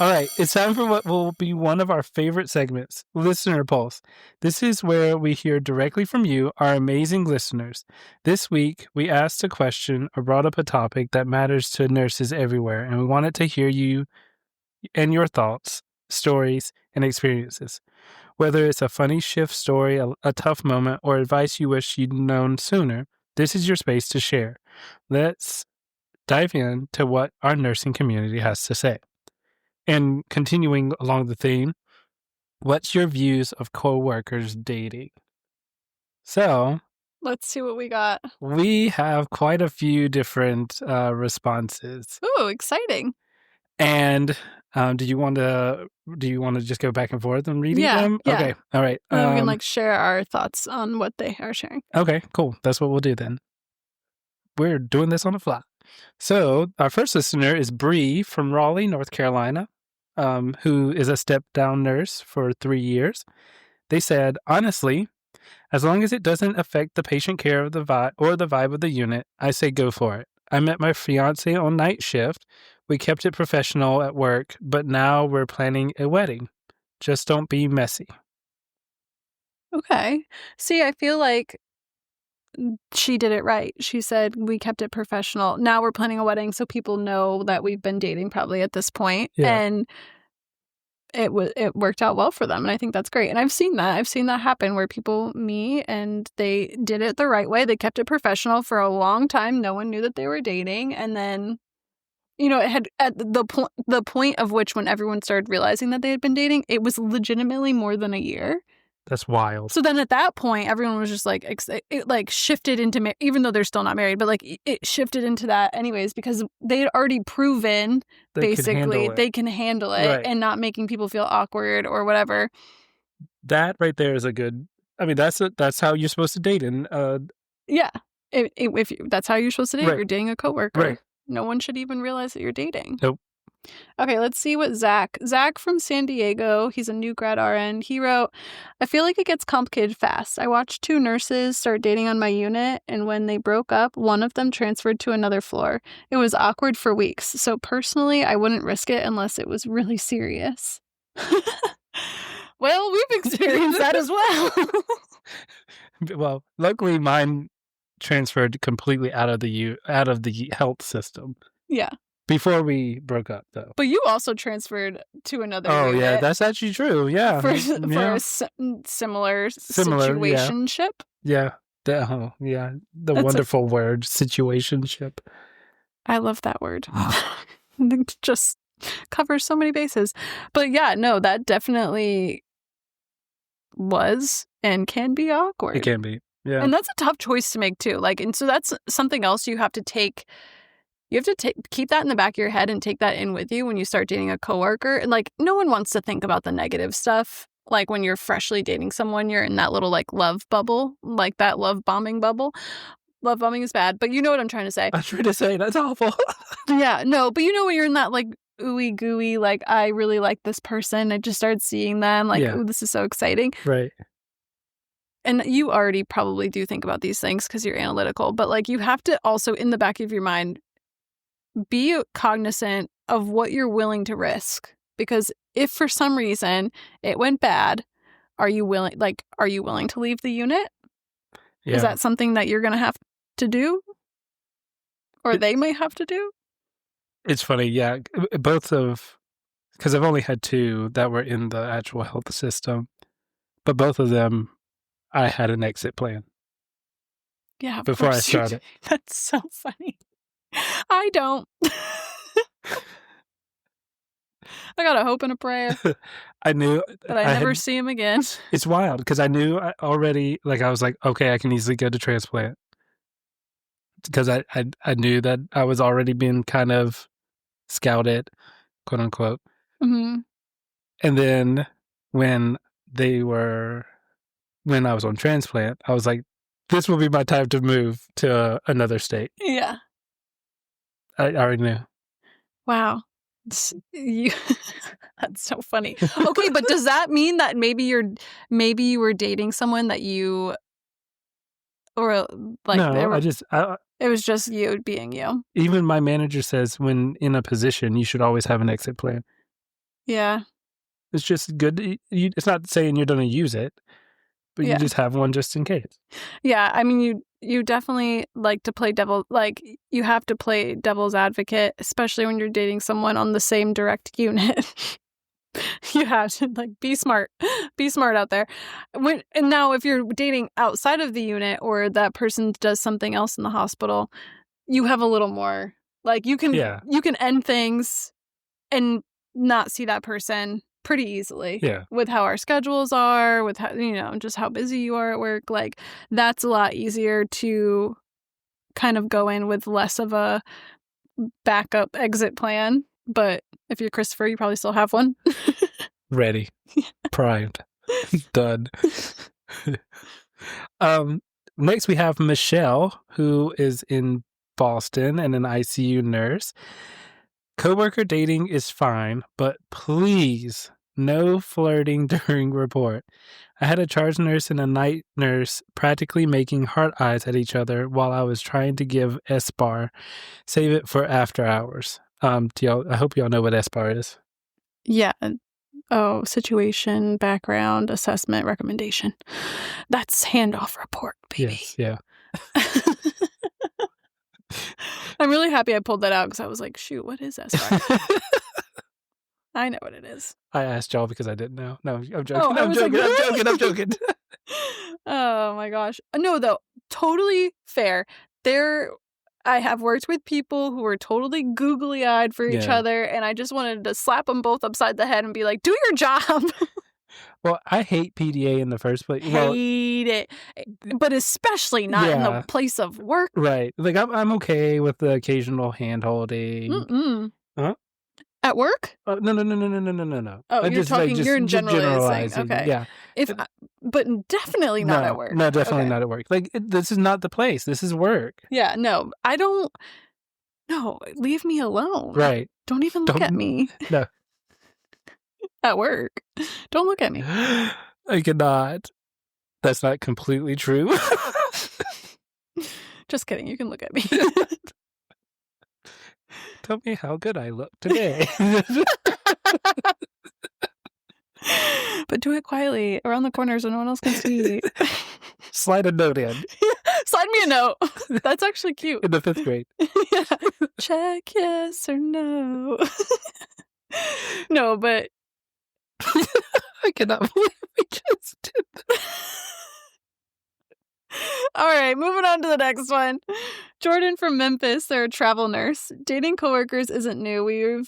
All right, it's time for what will be one of our favorite segments, Listener Pulse. This is where we hear directly from you, our amazing listeners. This week, we asked a question or brought up a topic that matters to nurses everywhere, and we wanted to hear you and your thoughts, stories, and experiences. Whether it's a funny shift story, a tough moment, or advice you wish you'd known sooner, this is your space to share. Let's dive into what our nursing community has to say. And continuing along the theme, what's your views of coworkers dating? So, Let's see what we got. we have quite a few different responses. Ooh, exciting. And do you want to just go back and forth and reading them? Yeah. Okay. All right. And then we can share our thoughts on what they are sharing. Okay, cool. That's what we'll do then. We're doing this on the fly. So our first listener is Bree from Raleigh, North Carolina, who is a step-down nurse for 3 years. They said, honestly, as long as it doesn't affect the patient care of the vibe of the unit, I say go for it. I met my fiance on night shift. We kept it professional at work, but now we're planning a wedding. Just don't be messy. Okay. See, I feel like she did it right. She said we kept it professional. Now we're planning a wedding, so people know that we've been dating probably at this point. Yeah. And it worked out well for them, and I think that's great. And I've seen that happen where people meet and they did it the right way. They kept it professional for a long time. No one knew that they were dating, and then it had at the point of which when everyone started realizing that they had been dating, it was legitimately more than a year. That's wild. So then at that point, everyone was just like, it like shifted into, even though they're still not married, but like it shifted into that anyways, because they had already proven basically they can handle it right. and not making people feel awkward or whatever. That right there is a good, I mean, that's how you're supposed to date. And yeah, if that's how you're supposed to date, right. You're dating a coworker. Right. No one should even realize that you're dating. Nope. Okay, let's see what Zach from San Diego, he's a new grad RN. He wrote, I feel like it gets complicated fast. I watched 2 nurses start dating on my unit, and when they broke up, one of them transferred to another floor. It was awkward for weeks, so personally, I wouldn't risk it unless it was really serious. Well, we've experienced that as well. Well, luckily mine transferred completely out of the health system. Yeah. Before we broke up, though. But you also transferred to another unit. yeah, that's actually true. Yeah. For a similar situationship. Yeah. The wonderful word, situationship. I love that word. It just covers so many bases. But yeah, no, that definitely was and can be awkward. It can be. Yeah. And that's a tough choice to make too. And so that's something else you have to take. You have to keep that in the back of your head and take that in with you when you start dating a coworker. And no one wants to think about the negative stuff. Like when you're freshly dating someone, you're in that little love bubble, like that love bombing bubble. Love bombing is bad, but you know what I'm trying to say. I'm trying to say that's awful. Yeah, no, but when you're in that ooey gooey, I really like this person. I just started seeing them ooh, this is so exciting. Right. And you already probably do think about these things because you're analytical, but you have to also in the back of your mind be cognizant of what you're willing to risk. Because if for some reason it went bad, are you willing to leave the unit? Yeah. Is that something that you're going to have to do? Or they might have to do? It's funny, yeah. Because I've only had 2 that were in the actual health system. But both of them, I had an exit plan. Yeah, before I started. That's so funny. I don't. I got a hope and a prayer. I knew that I never see him again. It's wild because I knew already. I was like, okay, I can easily go to transplant because I knew that I was already being kind of scouted, quote unquote. Mm-hmm. And then when I was on transplant, I was like, this will be my time to move to another state. Yeah. I already knew. Wow. That's so funny. Okay, but does that mean that maybe you were dating someone that you or no, it was just you being you. Even my manager says when in a position you should always have an exit plan. Yeah. It's just good. It's not saying you're going to use it, but you just have one just in case. Yeah, I mean, you definitely like to play you have to play devil's advocate, especially when you're dating someone on the same direct unit. You have to be smart out there. And now if you're dating outside of the unit or that person does something else in the hospital, you have a little more you can end things and not see that person pretty easily. Yeah. With how our schedules are, with how just how busy you are at work, that's a lot easier to kind of go in with less of a backup exit plan. But if you're Christopher, you probably still have one. Ready. Primed. Done. Next we have Michelle, who is in Boston and an ICU nurse. Coworker dating is fine, but please, no flirting during report. I had a charge nurse and a night nurse practically making heart eyes at each other while I was trying to give SBAR. Save it for after hours. I hope y'all know what SBAR is. Yeah. Oh, situation, background, assessment, recommendation. That's handoff report, baby. Yes, yeah. I'm really happy I pulled that out because I was like, shoot, what is SBAR? I know what it is. I asked y'all because I didn't know. No, I'm joking. Oh, I'm joking. Oh my gosh. No, though, totally fair. I have worked with people who were totally googly-eyed for each other, and I just wanted to slap them both upside the head and be like, do your job. Well, I hate PDA in the first place. Hate it. But especially not in the place of work. Right. I'm okay with the occasional hand-holding. Mm-mm. Huh? At work? No. Oh, you're in generalizing. Okay. Yeah. But definitely not at work. No, definitely not at work. This is not the place. This is work. Yeah, no. No, leave me alone. Right. Don't even look at me. No. At work. Don't look at me. I cannot. That's not completely true. Just kidding. You can look at me. Tell me how good I look today. But do it quietly around the corner so no one else can see. Slide a note in. Slide me a note. That's actually cute. In the 5th grade. Yeah. Check yes or no. No, but I cannot believe we just did that. All right, moving on to the next one. Jordan from Memphis, they're a travel nurse. Dating coworkers isn't new. We're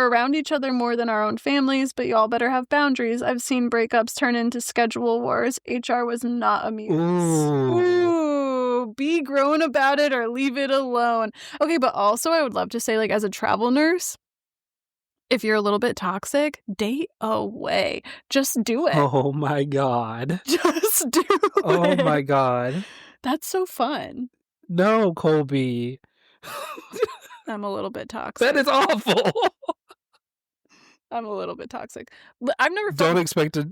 around each other more than our own families, but y'all better have boundaries. I've seen breakups turn into schedule wars. HR was not amused. Ooh, be grown about it or leave it alone. Okay, but also I would love to say, as a travel nurse, if you're a little bit toxic, date away. Just do it. Oh my God. Just do it. Oh my God. That's so fun. No, Colby. I'm a little bit toxic. That is awful. I'm a little bit toxic. I've never Don't expect a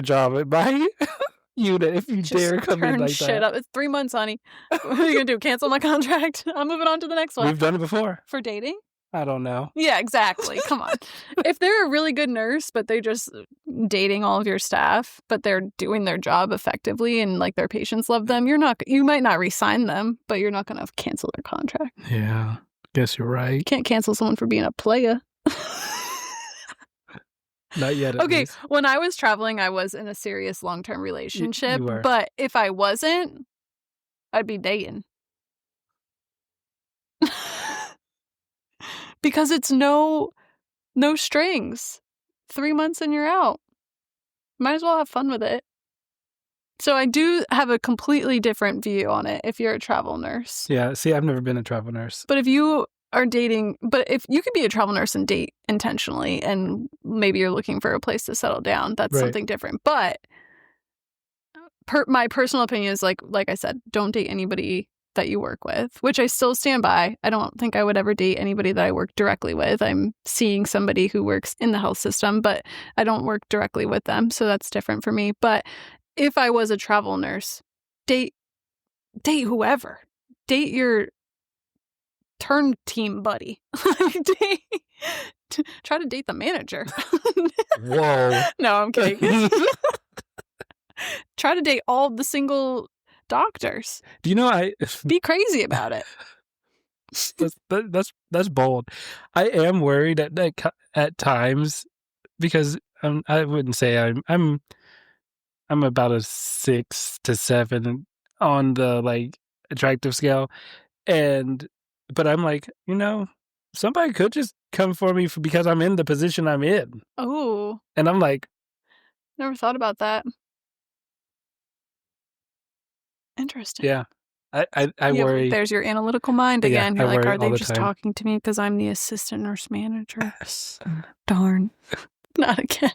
job at my unit if you dare come in like shit that. Up. It's 3 months, honey. What are you gonna do? Cancel my contract? I'm moving on to the next one. We've done it before. For dating? I don't know. Yeah, exactly. Come on. If they're a really good nurse, but they're just dating all of your staff, but they're doing their job effectively and their patients love them, you might not re-sign them, but you're not gonna cancel their contract. Yeah. Guess you're right. You can't cancel someone for being a playa. Not yet. Okay, when I was traveling, I was in a serious long-term relationship. You were. But if I wasn't, I'd be dating. Because it's no strings. 3 months and you're out. Might as well have fun with it. So I do have a completely different view on it if you're a travel nurse. Yeah, see, I've never been a travel nurse. But if you are dating, but if you could be a travel nurse and date intentionally, and maybe you're looking for a place to settle down, that's something different. But my personal opinion is like I said, don't date anybody that you work with, which I still stand by. I don't think I would ever date anybody that I work directly with. I'm seeing somebody who works in the health system, but I don't work directly with them. So that's different for me. But if I was a travel nurse, date whoever. Date your turn team buddy. Try to date the manager. Whoa. No, I'm kidding. Try to date all the single doctors. Do you know Be crazy about it. that's bold. I am worried at times because I wouldn't say I'm about a 6 to 7 on the like attractive scale, but I'm like, somebody could just come for me because I'm in the position I'm in. Oh, And I'm like, never thought about that. Interesting. Yeah. I worry. There's your analytical mind again. Yeah, You're I like, worry are they all the just time. talking to me because I'm the assistant nurse manager? Darn. Not again.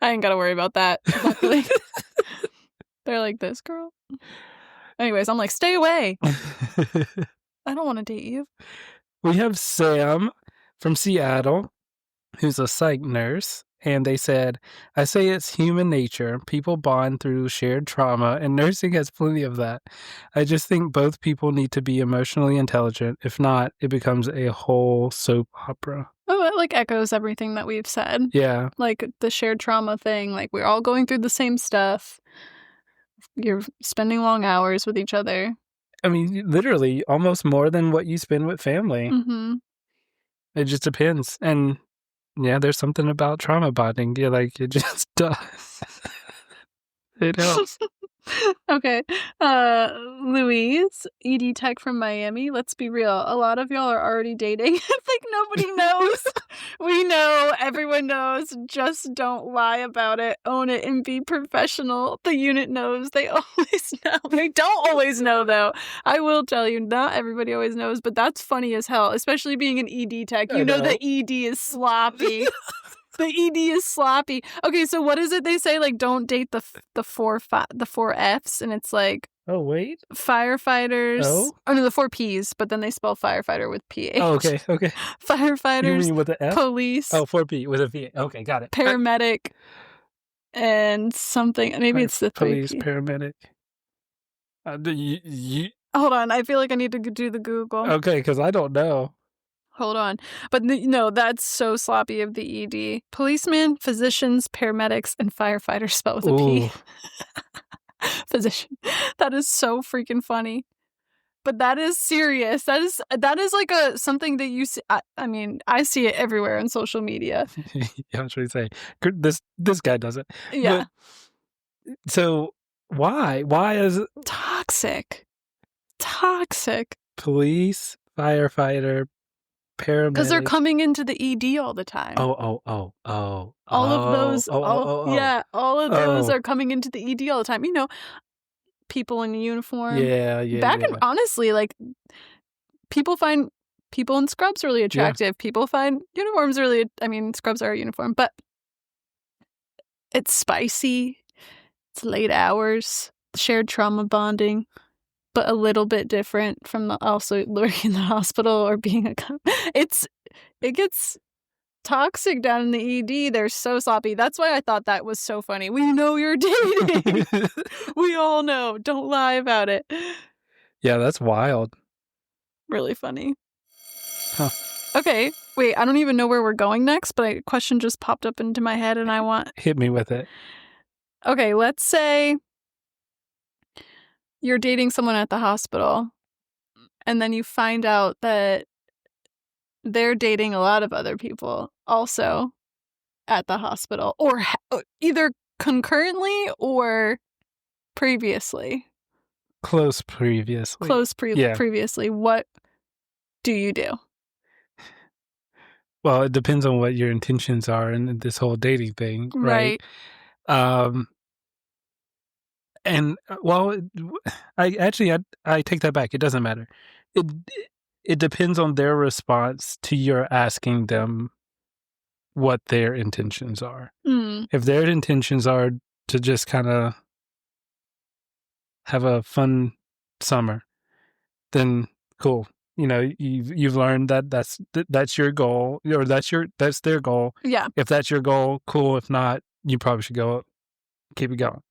I ain't got to worry about that. Luckily. They're like, this girl? Anyways, I'm like, stay away. I don't want to date you. We have Sam from Seattle, who's a psych nurse. And they said, I say it's human nature. People bond through shared trauma, and nursing has plenty of that. I just think both people need to be emotionally intelligent. If not, it becomes a whole soap opera. Oh, it like echoes everything that we've said. Yeah. Like the shared trauma thing. Like we're all going through the same stuff. You're spending long hours with each other. I mean, literally, almost more than what you spend with family. Mm-hmm. It just depends. And yeah, there's something about trauma bonding. Yeah, like it just does. It helps. Okay. Louise, ED tech from Miami. Let's be real. A lot of y'all are already dating. It's like nobody knows. We know. Everyone knows. Just don't lie about it. Own it and be professional. The unit knows. They always know. They don't always know, though. I will tell you, not everybody always knows, but that's funny as hell, especially being an ED tech. You know the ED is sloppy. The ED is sloppy. Okay, so what is it they say? Like, don't date the four Fs, and it's like, oh wait, firefighters. Oh no, the 4 Ps, but then they spell firefighter with PH. Oh, okay. Firefighters. You mean with the F? Police. Oh, 4P with a V. Okay, got it. Paramedic, and something. Maybe it's the 3 police, P. paramedic. Hold on, I feel like I need to do the Google. Okay, because I don't know. Hold on. But no, that's so sloppy of the ED. Policemen, physicians, paramedics, and firefighters spelled with a P. Physician. That is so freaking funny. But that is serious. That is like something that you see. I mean, I see it everywhere on social media. I was going to say, this guy does it. Yeah. But, so why? Why is it toxic? Police, firefighter, paramedic. Because they're coming into the ED all the time. All of those. All of those are coming into the ED all the time. You know, people in uniform. Yeah. Honestly, like, people find people in scrubs really attractive. Yeah. People find uniforms really. I mean, scrubs are a uniform, but it's spicy. It's late hours. Shared trauma bonding. But a little bit different from also working in the hospital or being a cop. It gets toxic down in the ED. They're so sloppy. That's why I thought that was so funny. We know you're dating. We all know. Don't lie about it. Yeah, that's wild. Really funny. Huh. Okay, wait. I don't even know where we're going next, but a question just popped up into my head, and I want. Hit me with it. Okay, let's say you're dating someone at the hospital, and then you find out that they're dating a lot of other people also at the hospital, or either concurrently or previously. Close previously. Previously. What do you do? Well, it depends on what your intentions are in this whole dating thing, right? And well, I take that back. It doesn't matter. It depends on their response to your asking them what their intentions are. If their intentions are to just kind of have a fun summer, then cool. You know, you've learned that that's your goal, or that's their goal. Yeah. If that's your goal, cool. If not, you probably should keep it going.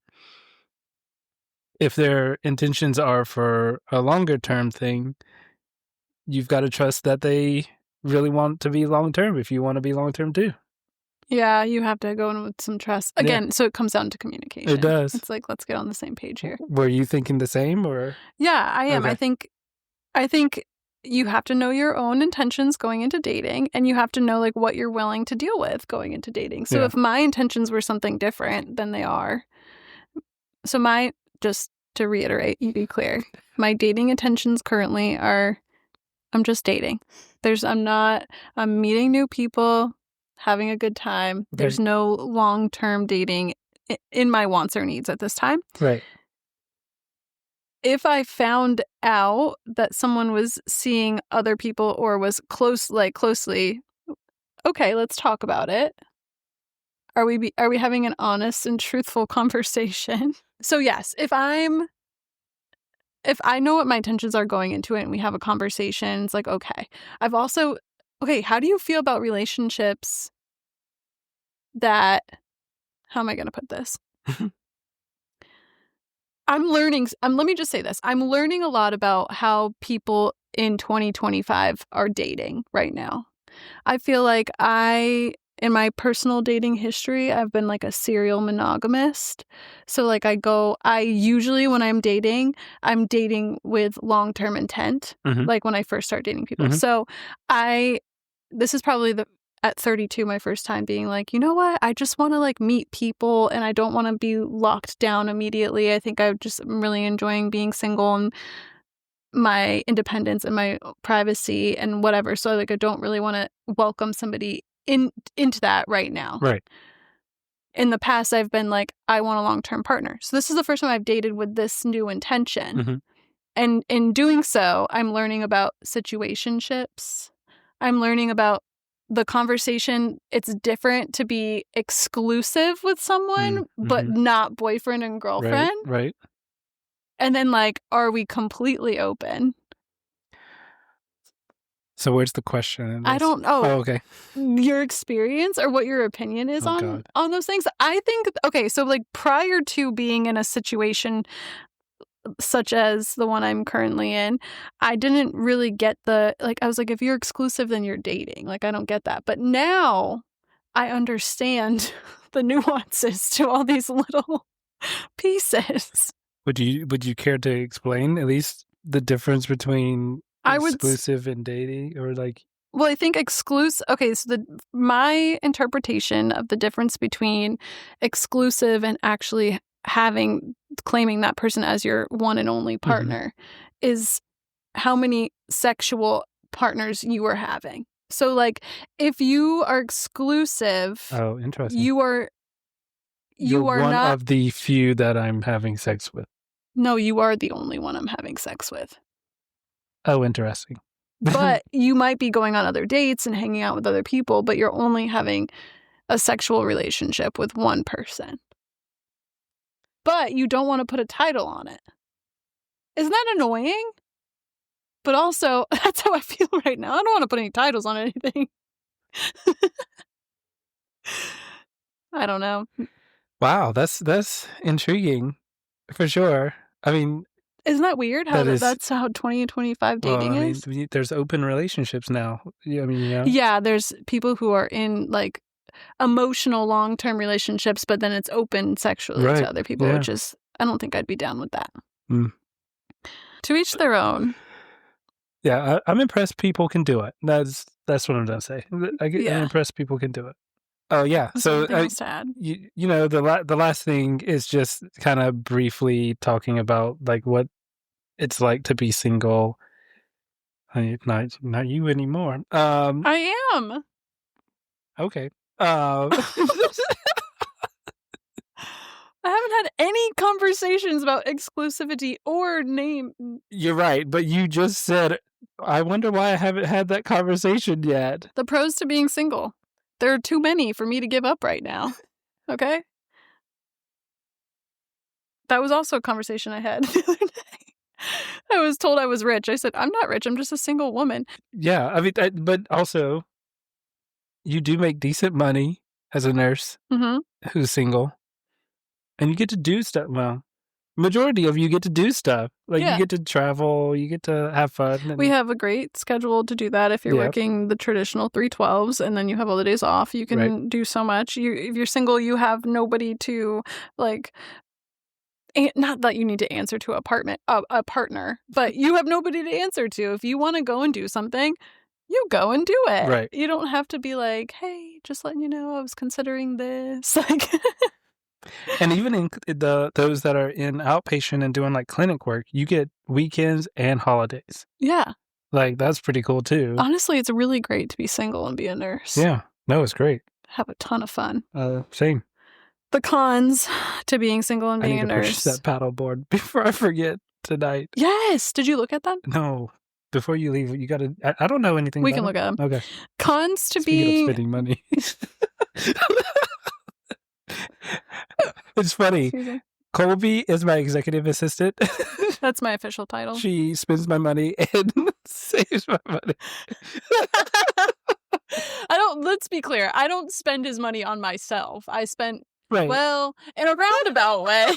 If their intentions are for a longer term thing, you've got to trust that they really want to be long-term if you want to be long-term too. Yeah, you have to go in with some trust. Again, so it comes down to communication. It does. It's like, let's get on the same page here. Were you thinking the same or? Yeah, I am. Okay. I think you have to know your own intentions going into dating, and you have to know like what you're willing to deal with going into dating. So if my intentions were something different than they are, so just to reiterate, you be clear, my dating intentions currently are, I'm just dating. I'm meeting new people, having a good time. There's no long-term dating in my wants or needs at this time. Right. If I found out that someone was seeing other people or was closely, okay, let's talk about it. Are we having an honest and truthful conversation? So yes, if I know what my intentions are going into it and we have a conversation, it's like, okay. How do you feel about relationships that, how am I going to put this? Let me just say this. I'm learning a lot about how people in 2025 are dating right now. I feel like in my personal dating history, I've been like a serial monogamist. So like I usually when I'm dating with long-term intent, like when I first start dating people. So this is probably at 32, my first time being like, you know what? I just want to like meet people and I don't want to be locked down immediately. I think I'm really enjoying being single and my independence and my privacy and whatever. So like I don't really want to welcome somebody into that right now. Right. In the past, I've been like, I want a long-term partner. So this is the first time I've dated with this new intention. And in doing so, I'm learning about situationships. I'm learning about the conversation. It's different to be exclusive with someone, but not boyfriend and girlfriend. Right. And then like, are we completely open? So where's the question? I don't know. Oh, okay. Your experience or what your opinion is on those things. I think, okay, so like prior to being in a situation such as the one I'm currently in, I didn't really get I was like, if you're exclusive, then you're dating. Like, I don't get that. But now I understand the nuances to all these little pieces. Would you care to explain at least the difference between exclusive and dating, or like? Well, I think exclusive. Okay, so my interpretation of the difference between exclusive and actually claiming that person as your one and only partner is how many sexual partners you are having. So, like, if you are exclusive, interesting. You're one not of the few that I'm having sex with. No, you are the only one I'm having sex with. Oh, interesting. But you might be going on other dates and hanging out with other people, but you're only having a sexual relationship with one person. But you don't want to put a title on it. Isn't that annoying? But also, that's how I feel right now. I don't want to put any titles on anything. I don't know. Wow, that's intriguing for sure. I mean, isn't that weird how that's how 2025 dating is? There's open relationships now. I mean, you know? Yeah, there's people who are in like emotional long-term relationships, but then it's open sexually to other people, which is, I don't think I'd be down with that. To each their own. Yeah, I'm impressed people can do it. That's what I'm gonna say. I'm impressed people can do it. Oh yeah. So you know, the last thing is just kind of briefly talking about like what it's like to be single. Not you anymore. I am. Okay. I haven't had any conversations about exclusivity or name. You're right, but you just said, I wonder why I haven't had that conversation yet. The pros to being single. There are too many for me to give up right now. Okay? That was also a conversation I had the other day. I was told I was rich. I said, I'm not rich. I'm just a single woman. Yeah, I mean, but also, you do make decent money as a nurse who's single. And you get to do stuff. Well, majority of you get to do stuff. Like Yeah. you get to travel, you get to have fun. We have a great schedule to do that. If you're Yep. working the traditional 312s and then you have all the days off, you can do so much. If you're single, you have nobody to like. Not that you need to answer to a partner, but you have nobody to answer to. If you want to go and do something, you go and do it. Right. You don't have to be like, hey, just letting you know I was considering this. Like, and even in those that are in outpatient and doing like clinic work, you get weekends and holidays. Yeah. Like that's pretty cool too. Honestly, it's really great to be single and be a nurse. Yeah. No, it's great. Have a ton of fun. Same. The cons to being single and being a nurse. I need to purchase that paddleboard before I forget tonight. Yes. Did you look at them? No. Before you leave, you got to... I don't know anything We about can look at them. Okay. Cons to Speaking being... of spending money. It's funny. Colby is my executive assistant. That's my official title. She spends my money and saves my money. Let's be clear. I don't spend his money on myself. I spent... Right. Well, in a roundabout way.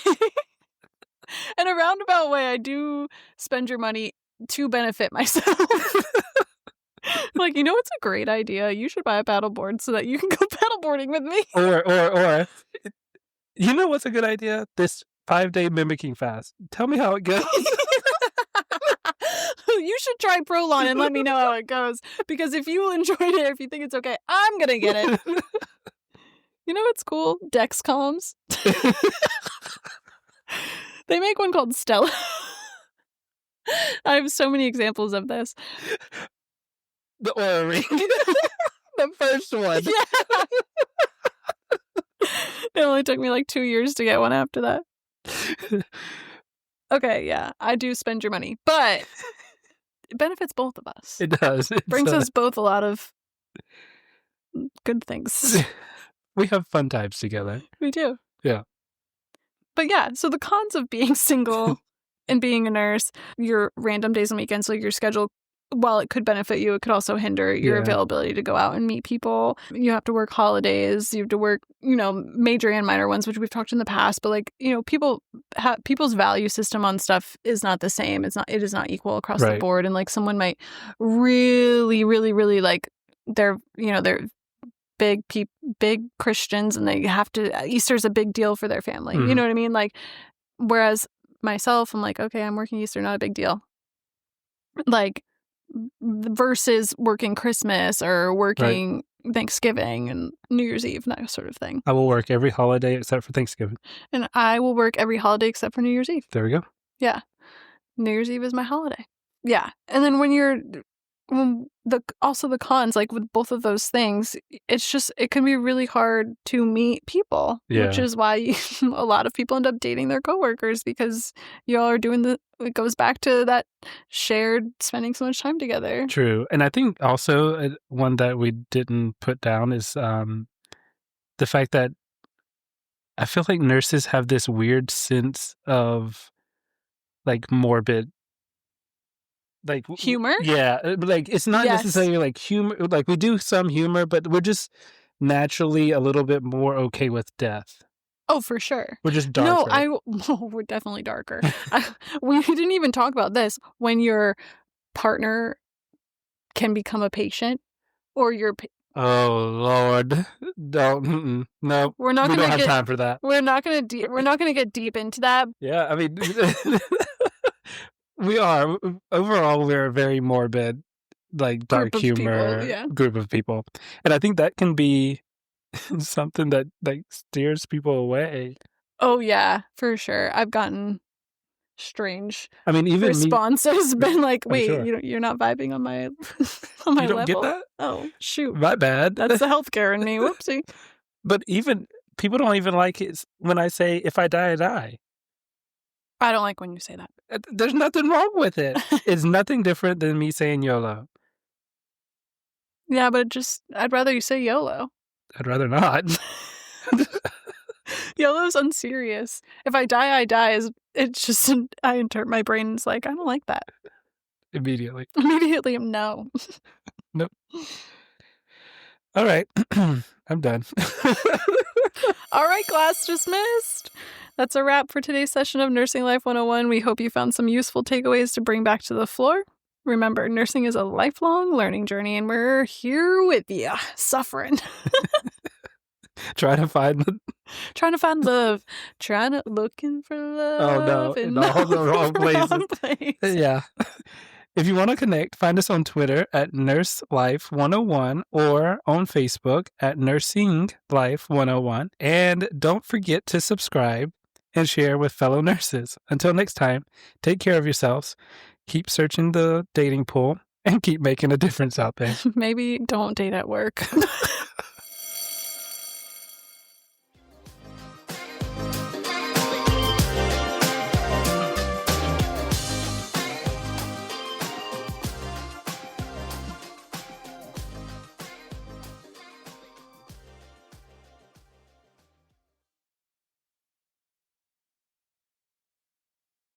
In a roundabout way, I do spend your money to benefit myself. Like, you know, it's a great idea. You should buy a paddleboard so that you can go paddleboarding with me. Or, you know what's a good idea? This 5-day mimicking fast. Tell me how it goes. You should try Prolon and let me know how it goes. Because if you enjoyed it, or if you think it's okay, I'm going to get it. You know what's cool? Dexcoms. They make one called Stella. I have so many examples of this. The Oura Ring. The first one. Yeah. It only took me like 2 years to get one after that. Okay, yeah, I do spend your money, but it benefits both of us. It does. It brings us both a lot of good things. We have fun times together. We do. Yeah. But yeah, so the cons of being single and being a nurse, your random days and weekends, like your schedule, while it could benefit you, it could also hinder your availability to go out and meet people. You have to work holidays. You have to work, major and minor ones, which we've talked in the past. But like, people's value system on stuff is not the same. It is not equal across the board. And like someone might really, really, really like they're big Christians and they have to, Easter's a big deal for their family. Mm-hmm. You know what I mean? Like, whereas myself, I'm like, okay, I'm working Easter, not a big deal. Like, versus working Christmas or working Thanksgiving and New Year's Eve, that sort of thing. I will work every holiday except for Thanksgiving. And I will work every holiday except for New Year's Eve. There we go. Yeah. New Year's Eve is my holiday. Yeah. And then also the cons, like with both of those things, it can be really hard to meet people, which is why a lot of people end up dating their coworkers, because y'all are doing it goes back to that shared spending so much time together. True. And I think also one that we didn't put down is the fact that I feel like nurses have this weird sense of like morbid, like humor. Yeah, like it's not necessarily like humor. Like we do some humor, but we're just naturally a little bit more okay with death. Oh, for sure. We're just darker. We're definitely darker. We didn't even talk about this. When your partner can become a patient, or your oh Lord, don't no. We don't have time for that. We're not gonna get deep into that. Yeah, I mean. We are. Overall, we're a very morbid, like dark humor group of people. And I think that can be something that like steers people away. Oh, yeah, for sure. I've gotten strange even responses. Been like, wait, you're not vibing on my on my you don't level? Get that? Oh, shoot. My bad. That's the healthcare in me. Whoopsie. But even people don't even like it when I say, if I die, I die. I don't like when you say that. There's nothing wrong with it. It's nothing different than me saying YOLO. Yeah, but I'd rather you say YOLO. I'd rather not. YOLO's unserious. If I die, I die. It's just, my brain's like, I don't like that. Immediately, no. Nope. All right. I'm done. All right, class dismissed. That's a wrap for today's session of Nursing Lyfe 101. We hope you found some useful takeaways to bring back to the floor. Remember, nursing is a lifelong learning journey, and we're here with you, suffering. Trying to find love. Looking for love. Oh, no. In all the wrong places. Yeah. If you want to connect, find us on Twitter at Nurse Lyfe 101 or on Facebook at Nursing Lyfe 101. And don't forget to subscribe and share with fellow nurses. Until next time, take care of yourselves, keep searching the dating pool, and keep making a difference out there. Maybe don't date at work.